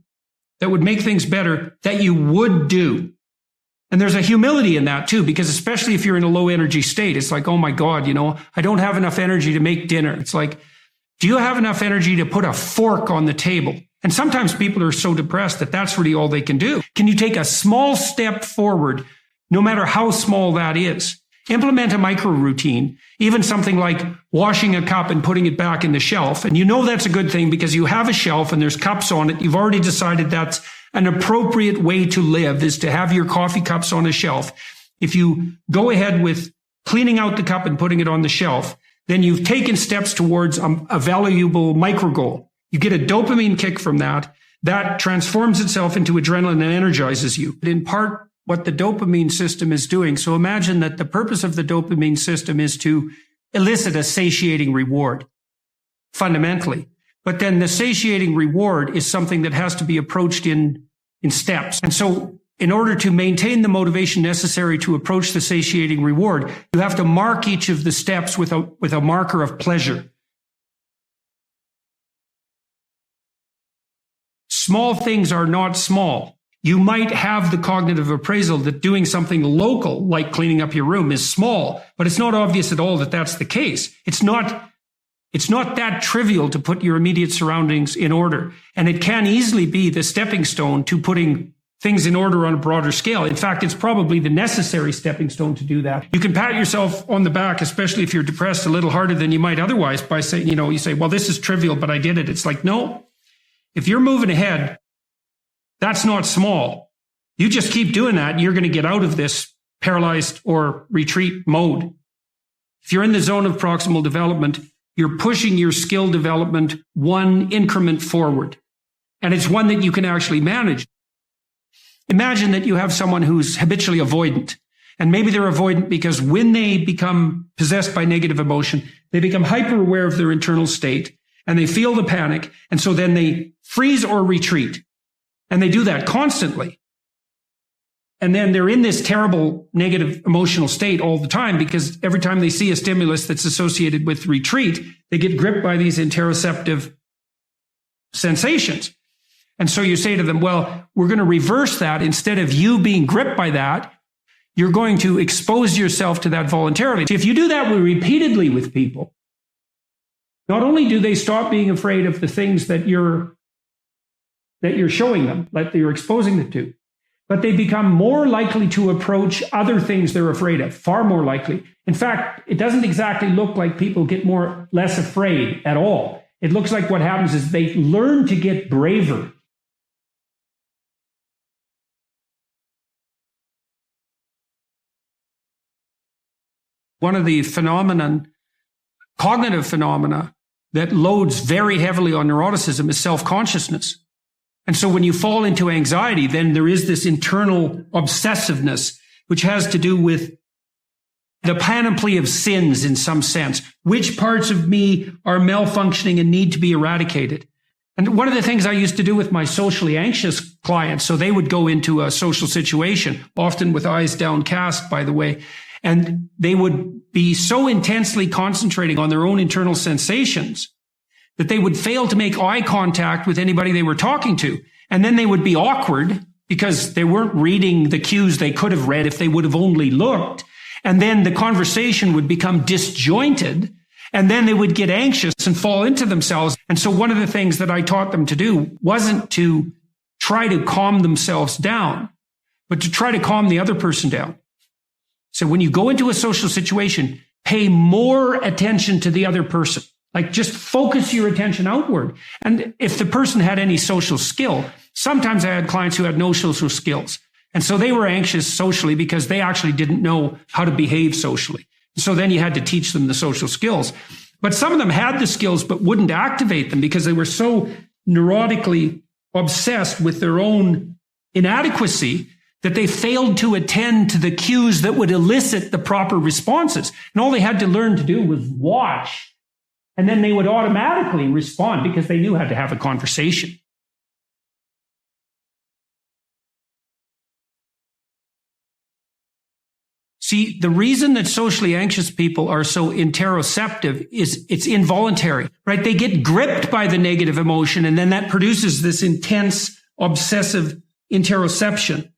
that would make things better that you would do. And there's a humility in that too, because especially if you're in a low energy state, it's like, oh my God, I don't have enough energy to make dinner. It's like, do you have enough energy to put a fork on the table? And sometimes people are so depressed that that's really all they can do. Can you take a small step forward, no matter how small that is? Implement a micro routine, even something like washing a cup and putting it back in the shelf. And that's a good thing because you have a shelf and there's cups on it. You've already decided that's an appropriate way to live, is to have your coffee cups on a shelf. If you go ahead with cleaning out the cup and putting it on the shelf, then you've taken steps towards a valuable micro goal. You get a dopamine kick from that. That transforms itself into adrenaline and energizes you. In part, what the dopamine system is doing. So imagine that the purpose of the dopamine system is to elicit a satiating reward, fundamentally. But then the satiating reward is something that has to be approached in steps. And so in order to maintain the motivation necessary to approach the satiating reward, you have to mark each of the steps with a marker of pleasure. Small things are not small. You might have the cognitive appraisal that doing something local, like cleaning up your room, is small, but it's not obvious at all that that's the case. It's not that trivial to put your immediate surroundings in order. And it can easily be the stepping stone to putting things in order on a broader scale. In fact, it's probably the necessary stepping stone to do that. You can pat yourself on the back, especially if you're depressed, a little harder than you might otherwise by saying, you say, well, this is trivial, but I did it. It's like, no, if you're moving ahead, that's not small. You just keep doing that, and you're going to get out of this paralyzed or retreat mode. If you're in the zone of proximal development, you're pushing your skill development one increment forward. And it's one that you can actually manage. Imagine that you have someone who's habitually avoidant. And maybe they're avoidant because when they become possessed by negative emotion, they become hyper aware of their internal state and they feel the panic. And so then they freeze or retreat. And they do that constantly. And then they're in this terrible negative emotional state all the time because every time they see a stimulus that's associated with retreat, they get gripped by these interoceptive sensations. And so you say to them, well, we're going to reverse that. Instead of you being gripped by that, you're going to expose yourself to that voluntarily. If you do that repeatedly with people, not only do they stop being afraid of the things that you're showing them, that you're exposing them to, but they become more likely to approach other things they're afraid of, far more likely. In fact, it doesn't exactly look like people get less afraid at all. It looks like what happens is they learn to get braver. One of the cognitive phenomena that loads very heavily on neuroticism is self-consciousness. And so when you fall into anxiety, then there is this internal obsessiveness, which has to do with the panoply of sins in some sense. Which parts of me are malfunctioning and need to be eradicated? And one of the things I used to do with my socially anxious clients, so they would go into a social situation, often with eyes downcast, by the way, and they would be so intensely concentrating on their own internal sensations that they would fail to make eye contact with anybody they were talking to. And then they would be awkward because they weren't reading the cues they could have read if they would have only looked. And then the conversation would become disjointed. And then they would get anxious and fall into themselves. And so one of the things that I taught them to do wasn't to try to calm themselves down, but to try to calm the other person down. So when you go into a social situation, pay more attention to the other person. Like just focus your attention outward. And if the person had any social skill, sometimes I had clients who had no social skills. And so they were anxious socially because they actually didn't know how to behave socially. So then you had to teach them the social skills. But some of them had the skills but wouldn't activate them because they were so neurotically obsessed with their own inadequacy that they failed to attend to the cues that would elicit the proper responses. And all they had to learn to do was watch. And then they would automatically respond because they knew how to have a conversation. See, the reason that socially anxious people are so interoceptive is it's involuntary, right? They get gripped by the negative emotion, and then that produces this intense, obsessive interoception.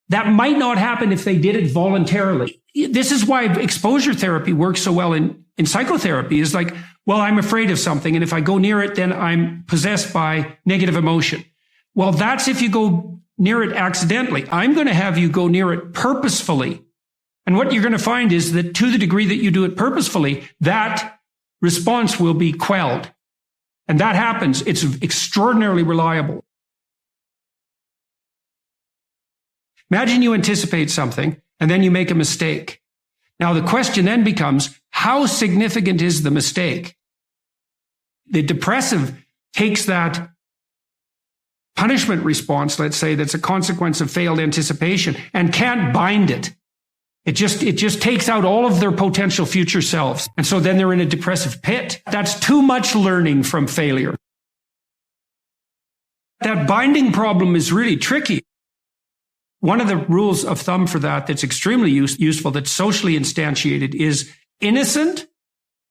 That might not happen if they did it voluntarily. This is why exposure therapy works so well in psychotherapy. Is like, well, I'm afraid of something, and if I go near it, then I'm possessed by negative emotion. Well, that's if you go near it accidentally. I'm going to have you go near it purposefully. And what you're going to find is that to the degree that you do it purposefully, that response will be quelled. And that happens. It's extraordinarily reliable. Imagine you anticipate something and then you make a mistake. Now, the question then becomes, how significant is the mistake? The depressive takes that punishment response, let's say, that's a consequence of failed anticipation, and can't bind it. It just takes out all of their potential future selves. And so then they're in a depressive pit. That's too much learning from failure. That binding problem is really tricky. One of the rules of thumb for that that's extremely useful, that's socially instantiated, is innocent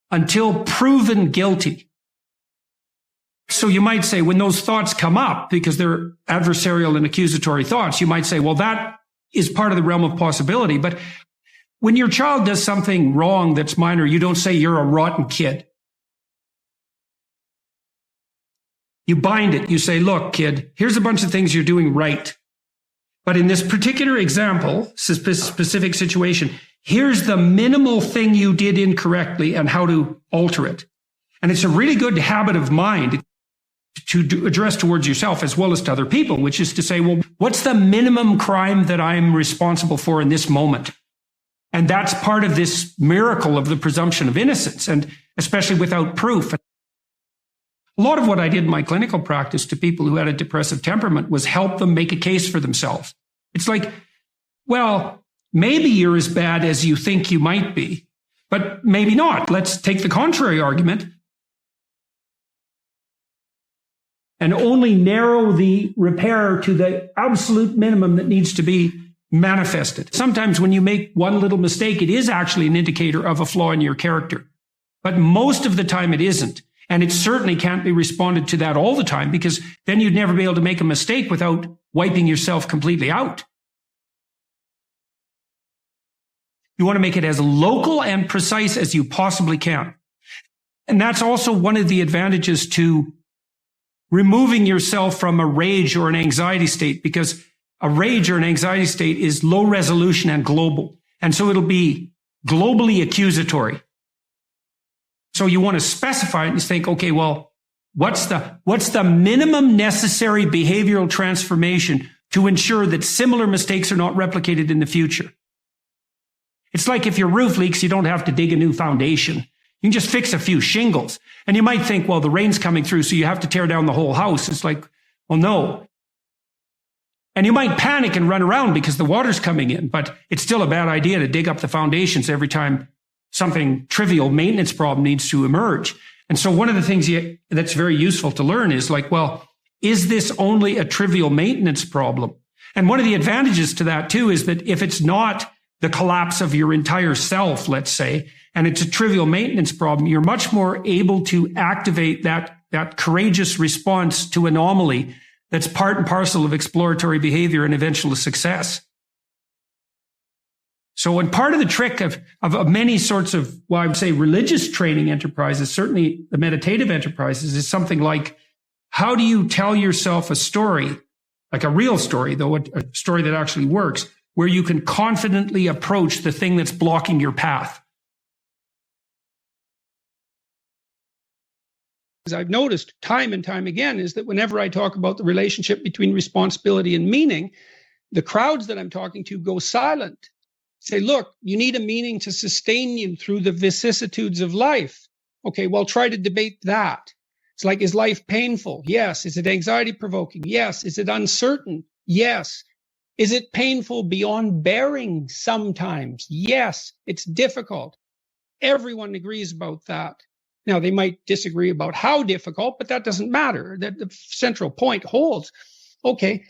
until proven guilty. So you might say when those thoughts come up, because they're adversarial and accusatory thoughts, you might say, well, that is part of the realm of possibility. But when your child does something wrong that's minor, you don't say you're a rotten kid. You bind it. You say, look, kid, here's a bunch of things you're doing right. But in this particular example, specific situation, here's the minimal thing you did incorrectly and how to alter it. And it's a really good habit of mind to address towards yourself as well as to other people, which is to say, well, what's the minimum crime that I'm responsible for in this moment? And that's part of this miracle of the presumption of innocence, and especially without proof. A lot of what I did in my clinical practice to people who had a depressive temperament was help them make a case for themselves. It's like, well, maybe you're as bad as you think you might be, but maybe not. Let's take the contrary argument and only narrow the repair to the absolute minimum that needs to be manifested. Sometimes when you make one little mistake, it is actually an indicator of a flaw in your character. But most of the time it isn't. And it certainly can't be responded to that all the time, because then you'd never be able to make a mistake without wiping yourself completely out. You want to make it as local and precise as you possibly can. And that's also one of the advantages to removing yourself from a rage or an anxiety state, because a rage or an anxiety state is low resolution and global. And so it'll be globally accusatory. So you want to specify it and think, okay, well, what's the minimum necessary behavioral transformation to ensure that similar mistakes are not replicated in the future? It's like if your roof leaks, you don't have to dig a new foundation. You can just fix a few shingles. And you might think, well, the rain's coming through, so you have to tear down the whole house. It's like, well, no. And you might panic and run around because the water's coming in, but it's still a bad idea to dig up the foundations every time something trivial maintenance problem needs to emerge. And so one of the things that's very useful to learn is like, well, is this only a trivial maintenance problem? And one of the advantages to that too is that if it's not the collapse of your entire self, let's say, and it's a trivial maintenance problem, you're much more able to activate that courageous response to anomaly that's part and parcel of exploratory behavior and eventual success. So, and part of the trick of many sorts of, well, I would say religious training enterprises, certainly the meditative enterprises, is something like, how do you tell yourself a story, like a real story, though a story that actually works, where you can confidently approach the thing that's blocking your path? As I've noticed time and time again is that whenever I talk about the relationship between responsibility and meaning, the crowds that I'm talking to go silent. Say, look, you need a meaning to sustain you through the vicissitudes of life. Okay, well, try to debate that. It's like, is life painful? Yes. Is it anxiety provoking? Yes. Is it uncertain? Yes. Is it painful beyond bearing sometimes? Yes. It's difficult. Everyone agrees about that. Now, they might disagree about how difficult, but that doesn't matter. That the central point holds. Okay.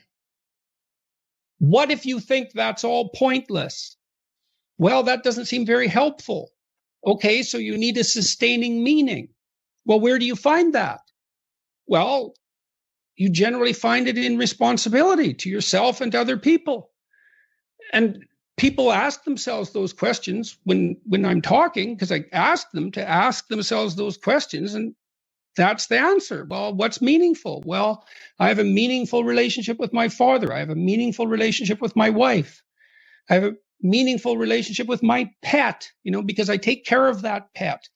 What if you think that's all pointless? Well, that doesn't seem very helpful. Okay, so you need a sustaining meaning. Well, where do you find that? Well, you generally find it in responsibility to yourself and to other people. And people ask themselves those questions when I'm talking, because I ask them to ask themselves those questions, and that's the answer. Well, what's meaningful? Well, I have a meaningful relationship with my father. I have a meaningful relationship with my wife. I have a meaningful relationship with my pet, because I take care of that pet.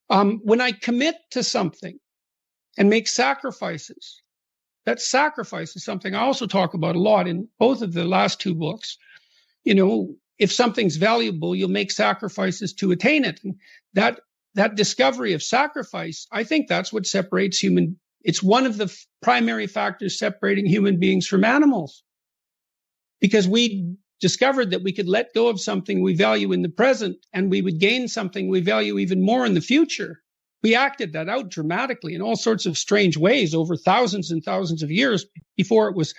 When I commit to something and make sacrifices, that sacrifice is something I also talk about a lot in both of the last two books. If something's valuable, you'll make sacrifices to attain it. And that discovery of sacrifice, I think that's what separates it's one of the primary factors separating human beings from animals. Because we discovered that we could let go of something we value in the present, and we would gain something we value even more in the future. We acted that out dramatically in all sorts of strange ways over thousands and thousands of years before it was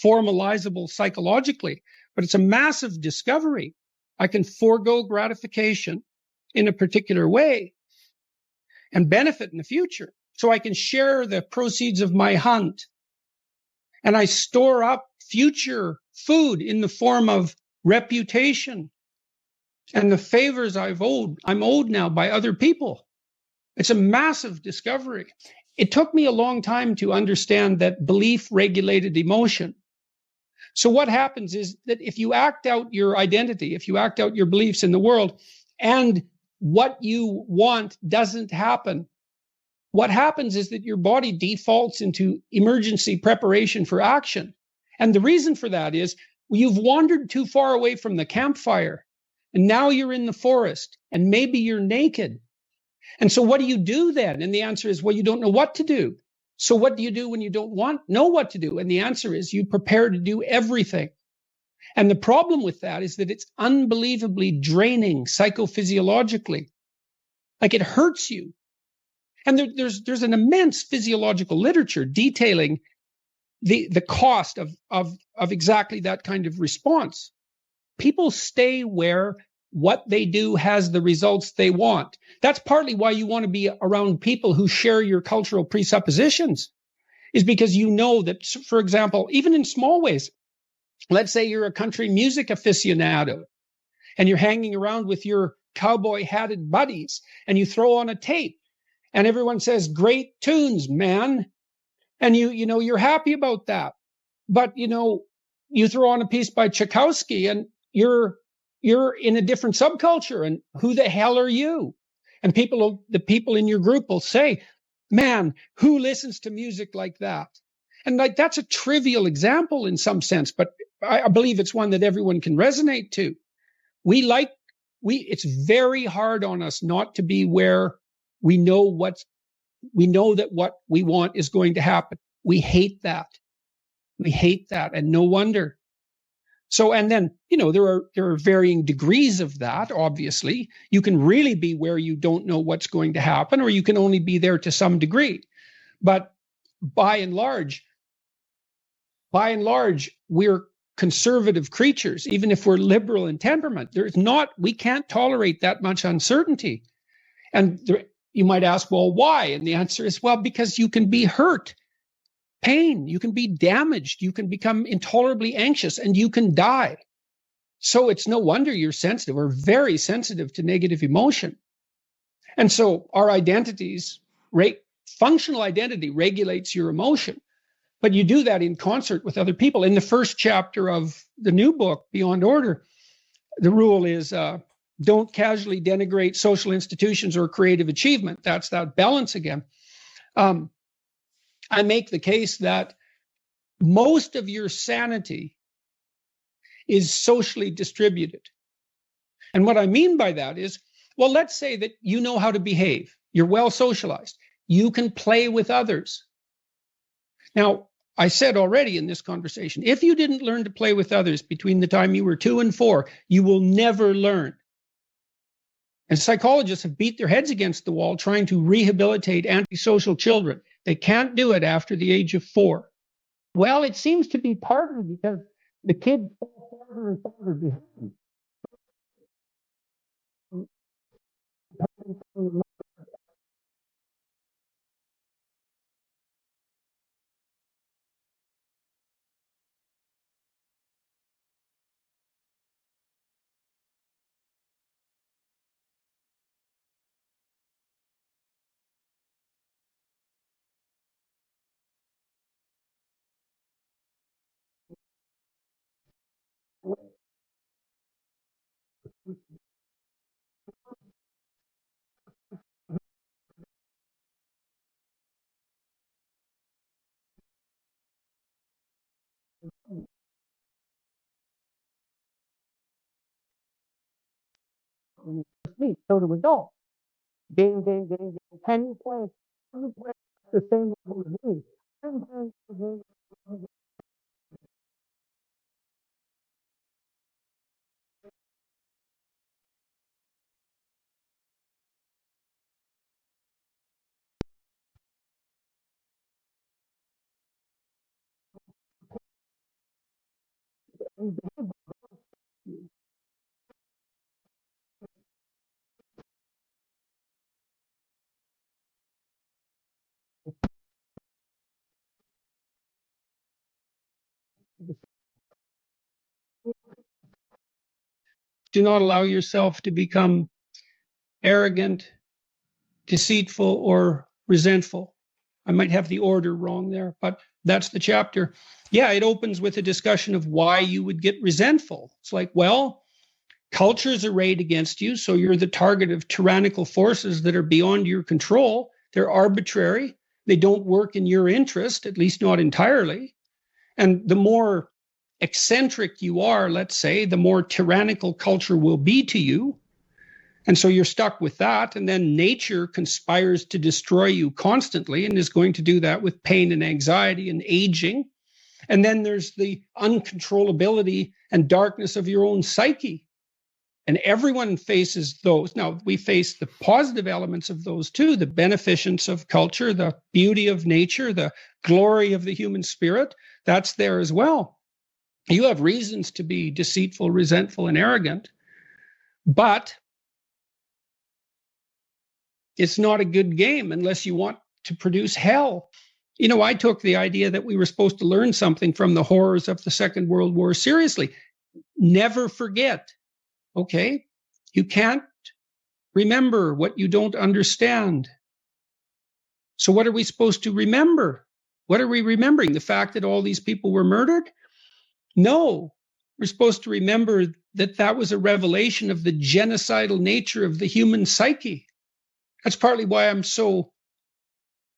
formalizable psychologically. But it's a massive discovery. I can forego gratification in a particular way and benefit in the future. So I can share the proceeds of my hunt, and I store up future food in the form of reputation and the favors I'm owed now by other people. It's a massive discovery. It took me a long time to understand that belief regulated emotion. So what happens is that if you act out your identity, if you act out your beliefs in the world, and what you want doesn't happen, what happens is that your body defaults into emergency preparation for action. And the reason for that is you've wandered too far away from the campfire, and now you're in the forest, and maybe you're naked. And so what do you do then? And the answer is, well, you don't know what to do. So what do you do when you don't know what to do? And the answer is you prepare to do everything. And the problem with that is that it's unbelievably draining psychophysiologically. Like, it hurts you. And there's an immense physiological literature detailing the cost of exactly that kind of response. People stay where what they do has the results they want. That's partly why you want to be around people who share your cultural presuppositions, is because you know that, for example, even in small ways, let's say you're a country music aficionado and you're hanging around with your cowboy hatted buddies and you throw on a tape and everyone says, great tunes, man. And you're happy about that. But, you throw on a piece by Tchaikovsky and you're in a different subculture, and who the hell are you? And the people in your group will say, man, who listens to music like that? And like, that's a trivial example in some sense, but I believe it's one that everyone can resonate to. It's very hard on us not to be where we know that what we want is going to happen. We hate that. And no wonder. So, and then, there are varying degrees of that, obviously. You can really be where you don't know what's going to happen, or you can only be there to some degree. But by and large, we're conservative creatures, even if we're liberal in temperament. We can't tolerate that much uncertainty. And you might ask, well, why? And the answer is, well, because you can be hurt. Pain, you can be damaged, you can become intolerably anxious, and you can die. So it's no wonder you're sensitive. We're very sensitive to negative emotion. And so our identities, functional identity regulates your emotion, but you do that in concert with other people. In the first chapter of the new book, Beyond Order, the rule is don't casually denigrate social institutions or creative achievement. That's that balance again. I make the case that most of your sanity is socially distributed. And what I mean by that is, well, let's say that you know how to behave. You're well socialized. You can play with others. Now, I said already in this conversation, if you didn't learn to play with others between the time you were 2 and 4, you will never learn. And psychologists have beat their heads against the wall trying to rehabilitate antisocial children. They can't do it after the age of 4. Well, it seems to be partly because the kids fall farther and farther behind. So do adults. Ding, ding, ding, ding. Can you play? Can you play the same level as me? Ding, ding, ding, ding. Do not allow yourself to become arrogant, deceitful, or resentful. I might have the order wrong there, but that's the chapter. Yeah, it opens with a discussion of why you would get resentful. It's like, well, culture's arrayed against you, so you're the target of tyrannical forces that are beyond your control. They're arbitrary. They don't work in your interest, at least not entirely. And the more eccentric you are, let's say, the more tyrannical culture will be to you. And so you're stuck with that. And then nature conspires to destroy you constantly and is going to do that with pain and anxiety and aging. And then there's the uncontrollability and darkness of your own psyche. And everyone faces those. Now, we face the positive elements of those too, the beneficence of culture, the beauty of nature, the glory of the human spirit. That's there as well. You have reasons to be deceitful, resentful, and arrogant, but it's not a good game unless you want to produce hell. You know, I took the idea that we were supposed to learn something from the horrors of the Second World War seriously. Never forget. Okay, you can't remember what you don't understand. So what are we supposed to remember? What are we remembering? The fact that all these people were murdered? No, we're supposed to remember that that was a revelation of the genocidal nature of the human psyche. That's partly why I'm so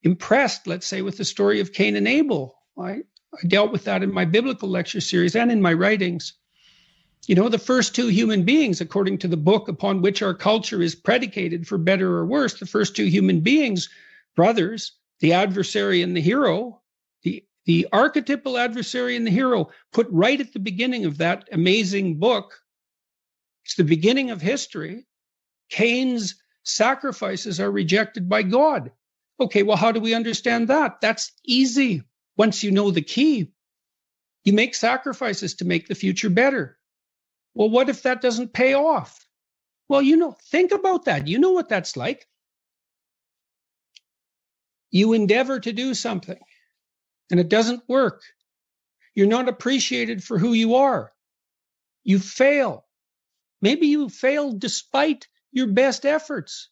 impressed, let's say, with the story of Cain and Abel. I dealt with that in my biblical lecture series and in my writings. You know, the first two human beings, according to the book upon which our culture is predicated for better or worse, the first two human beings, brothers, the adversary and the hero, the archetypal adversary and the hero, put right at the beginning of that amazing book. It's the beginning of history. Cain's sacrifices are rejected by God. Okay, well, how do we understand that? That's easy. Once you know the key, you make sacrifices to make the future better. Well, what if that doesn't pay off? Well, you know, think about that. You know what that's like. You endeavor to do something and it doesn't work. You're not appreciated for who you are. You fail. Maybe you fail despite your best efforts.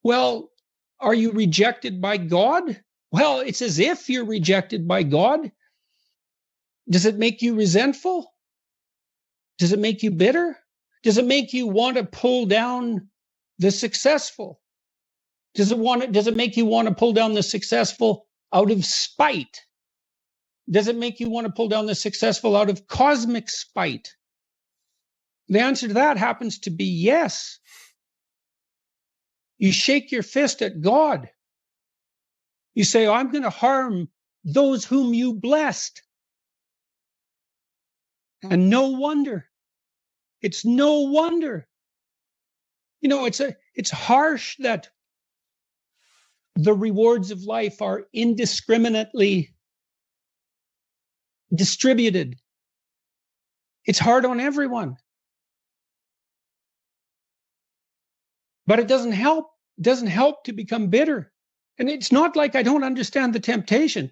Well, are you rejected by God? Well, it's as if you're rejected by God. Does it make you resentful? Does it make you bitter? Does it make you want to pull down the successful? Does it make you want to pull down the successful out of spite? Does it make you want to pull down the successful out of cosmic spite? The answer to that happens to be yes. You shake your fist at God. You say, I'm going to harm those whom you blessed. And no wonder. It's no wonder. You know, it's harsh that the rewards of life are indiscriminately distributed. It's hard on everyone. But it doesn't help. It doesn't help to become bitter. And it's not like I don't understand the temptation.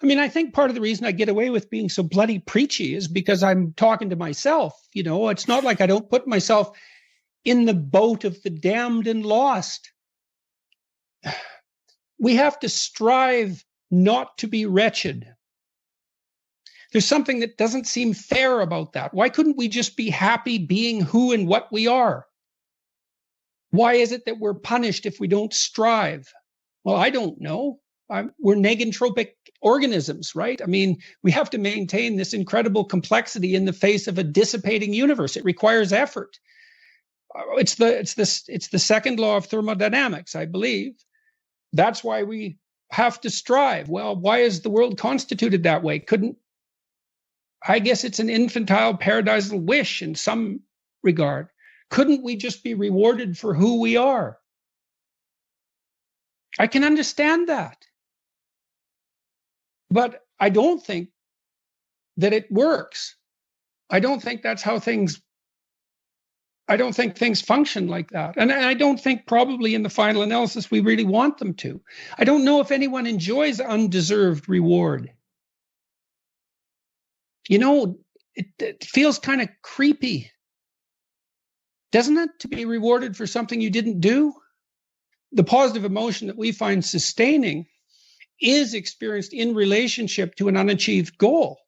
I mean, I think part of the reason I get away with being so bloody preachy is because I'm talking to myself. You know, it's not like I don't put myself in the boat of the damned and lost. We have to strive not to be wretched. There's something that doesn't seem fair about that. Why couldn't we just be happy being who and what we are? Why is it that we're punished if we don't strive? Well, I don't know. We're negentropic organisms, right? I mean, we have to maintain this incredible complexity in the face of a dissipating universe. It requires effort. It's the second law of thermodynamics, I believe. That's why we have to strive. Well, why is the world constituted that way? I guess it's an infantile paradisal wish in some regard. Couldn't we just be rewarded for who we are? I can understand that. But I don't think that it works. I don't think that's how things function like that. And I don't think probably in the final analysis we really want them to. I don't know if anyone enjoys undeserved reward. You know, it feels kind of creepy, doesn't it, to be rewarded for something you didn't do? The positive emotion that we find sustaining is experienced in relationship to an unachieved goal.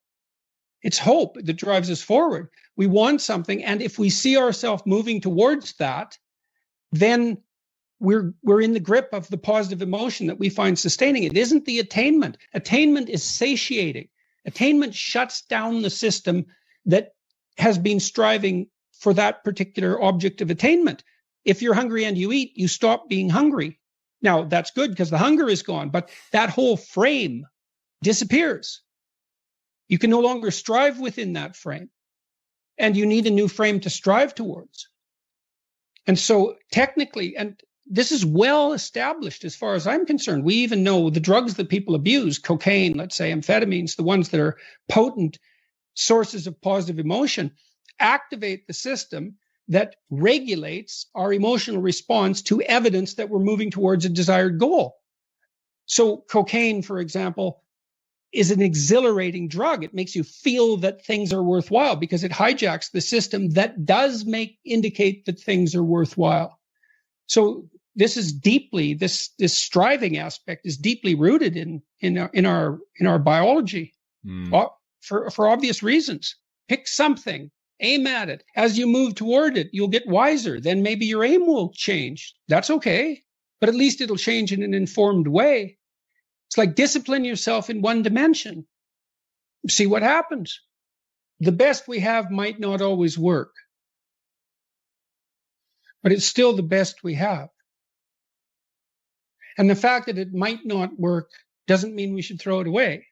It's hope that drives us forward. We want something, and if we see ourselves moving towards that, then we're in the grip of the positive emotion that we find sustaining. It isn't the attainment. Attainment is satiating. Attainment shuts down the system that has been striving for that particular object of attainment. If you're hungry and you eat, you stop being hungry. Now, that's good because the hunger is gone, but that whole frame disappears. You can no longer strive within that frame. and you need a new frame to strive towards. And so technically, and this is well established as far as I'm concerned, we even know the drugs that people abuse, cocaine, let's say amphetamines, the ones that are potent sources of positive emotion, activate the system that regulates our emotional response to evidence that we're moving towards a desired goal. So cocaine, for example, is an exhilarating drug. It makes you feel that things are worthwhile because it hijacks the system that does indicate that things are worthwhile. So this is deeply, this striving aspect is deeply rooted in our biology for obvious reasons. Pick something, aim at it. As you move toward it, you'll get wiser. Then maybe your aim will change. That's okay. But at least it'll change in an informed way. It's like discipline yourself in one dimension. See what happens. The best we have might not always work, but it's still the best we have. And the fact that it might not work doesn't mean we should throw it away.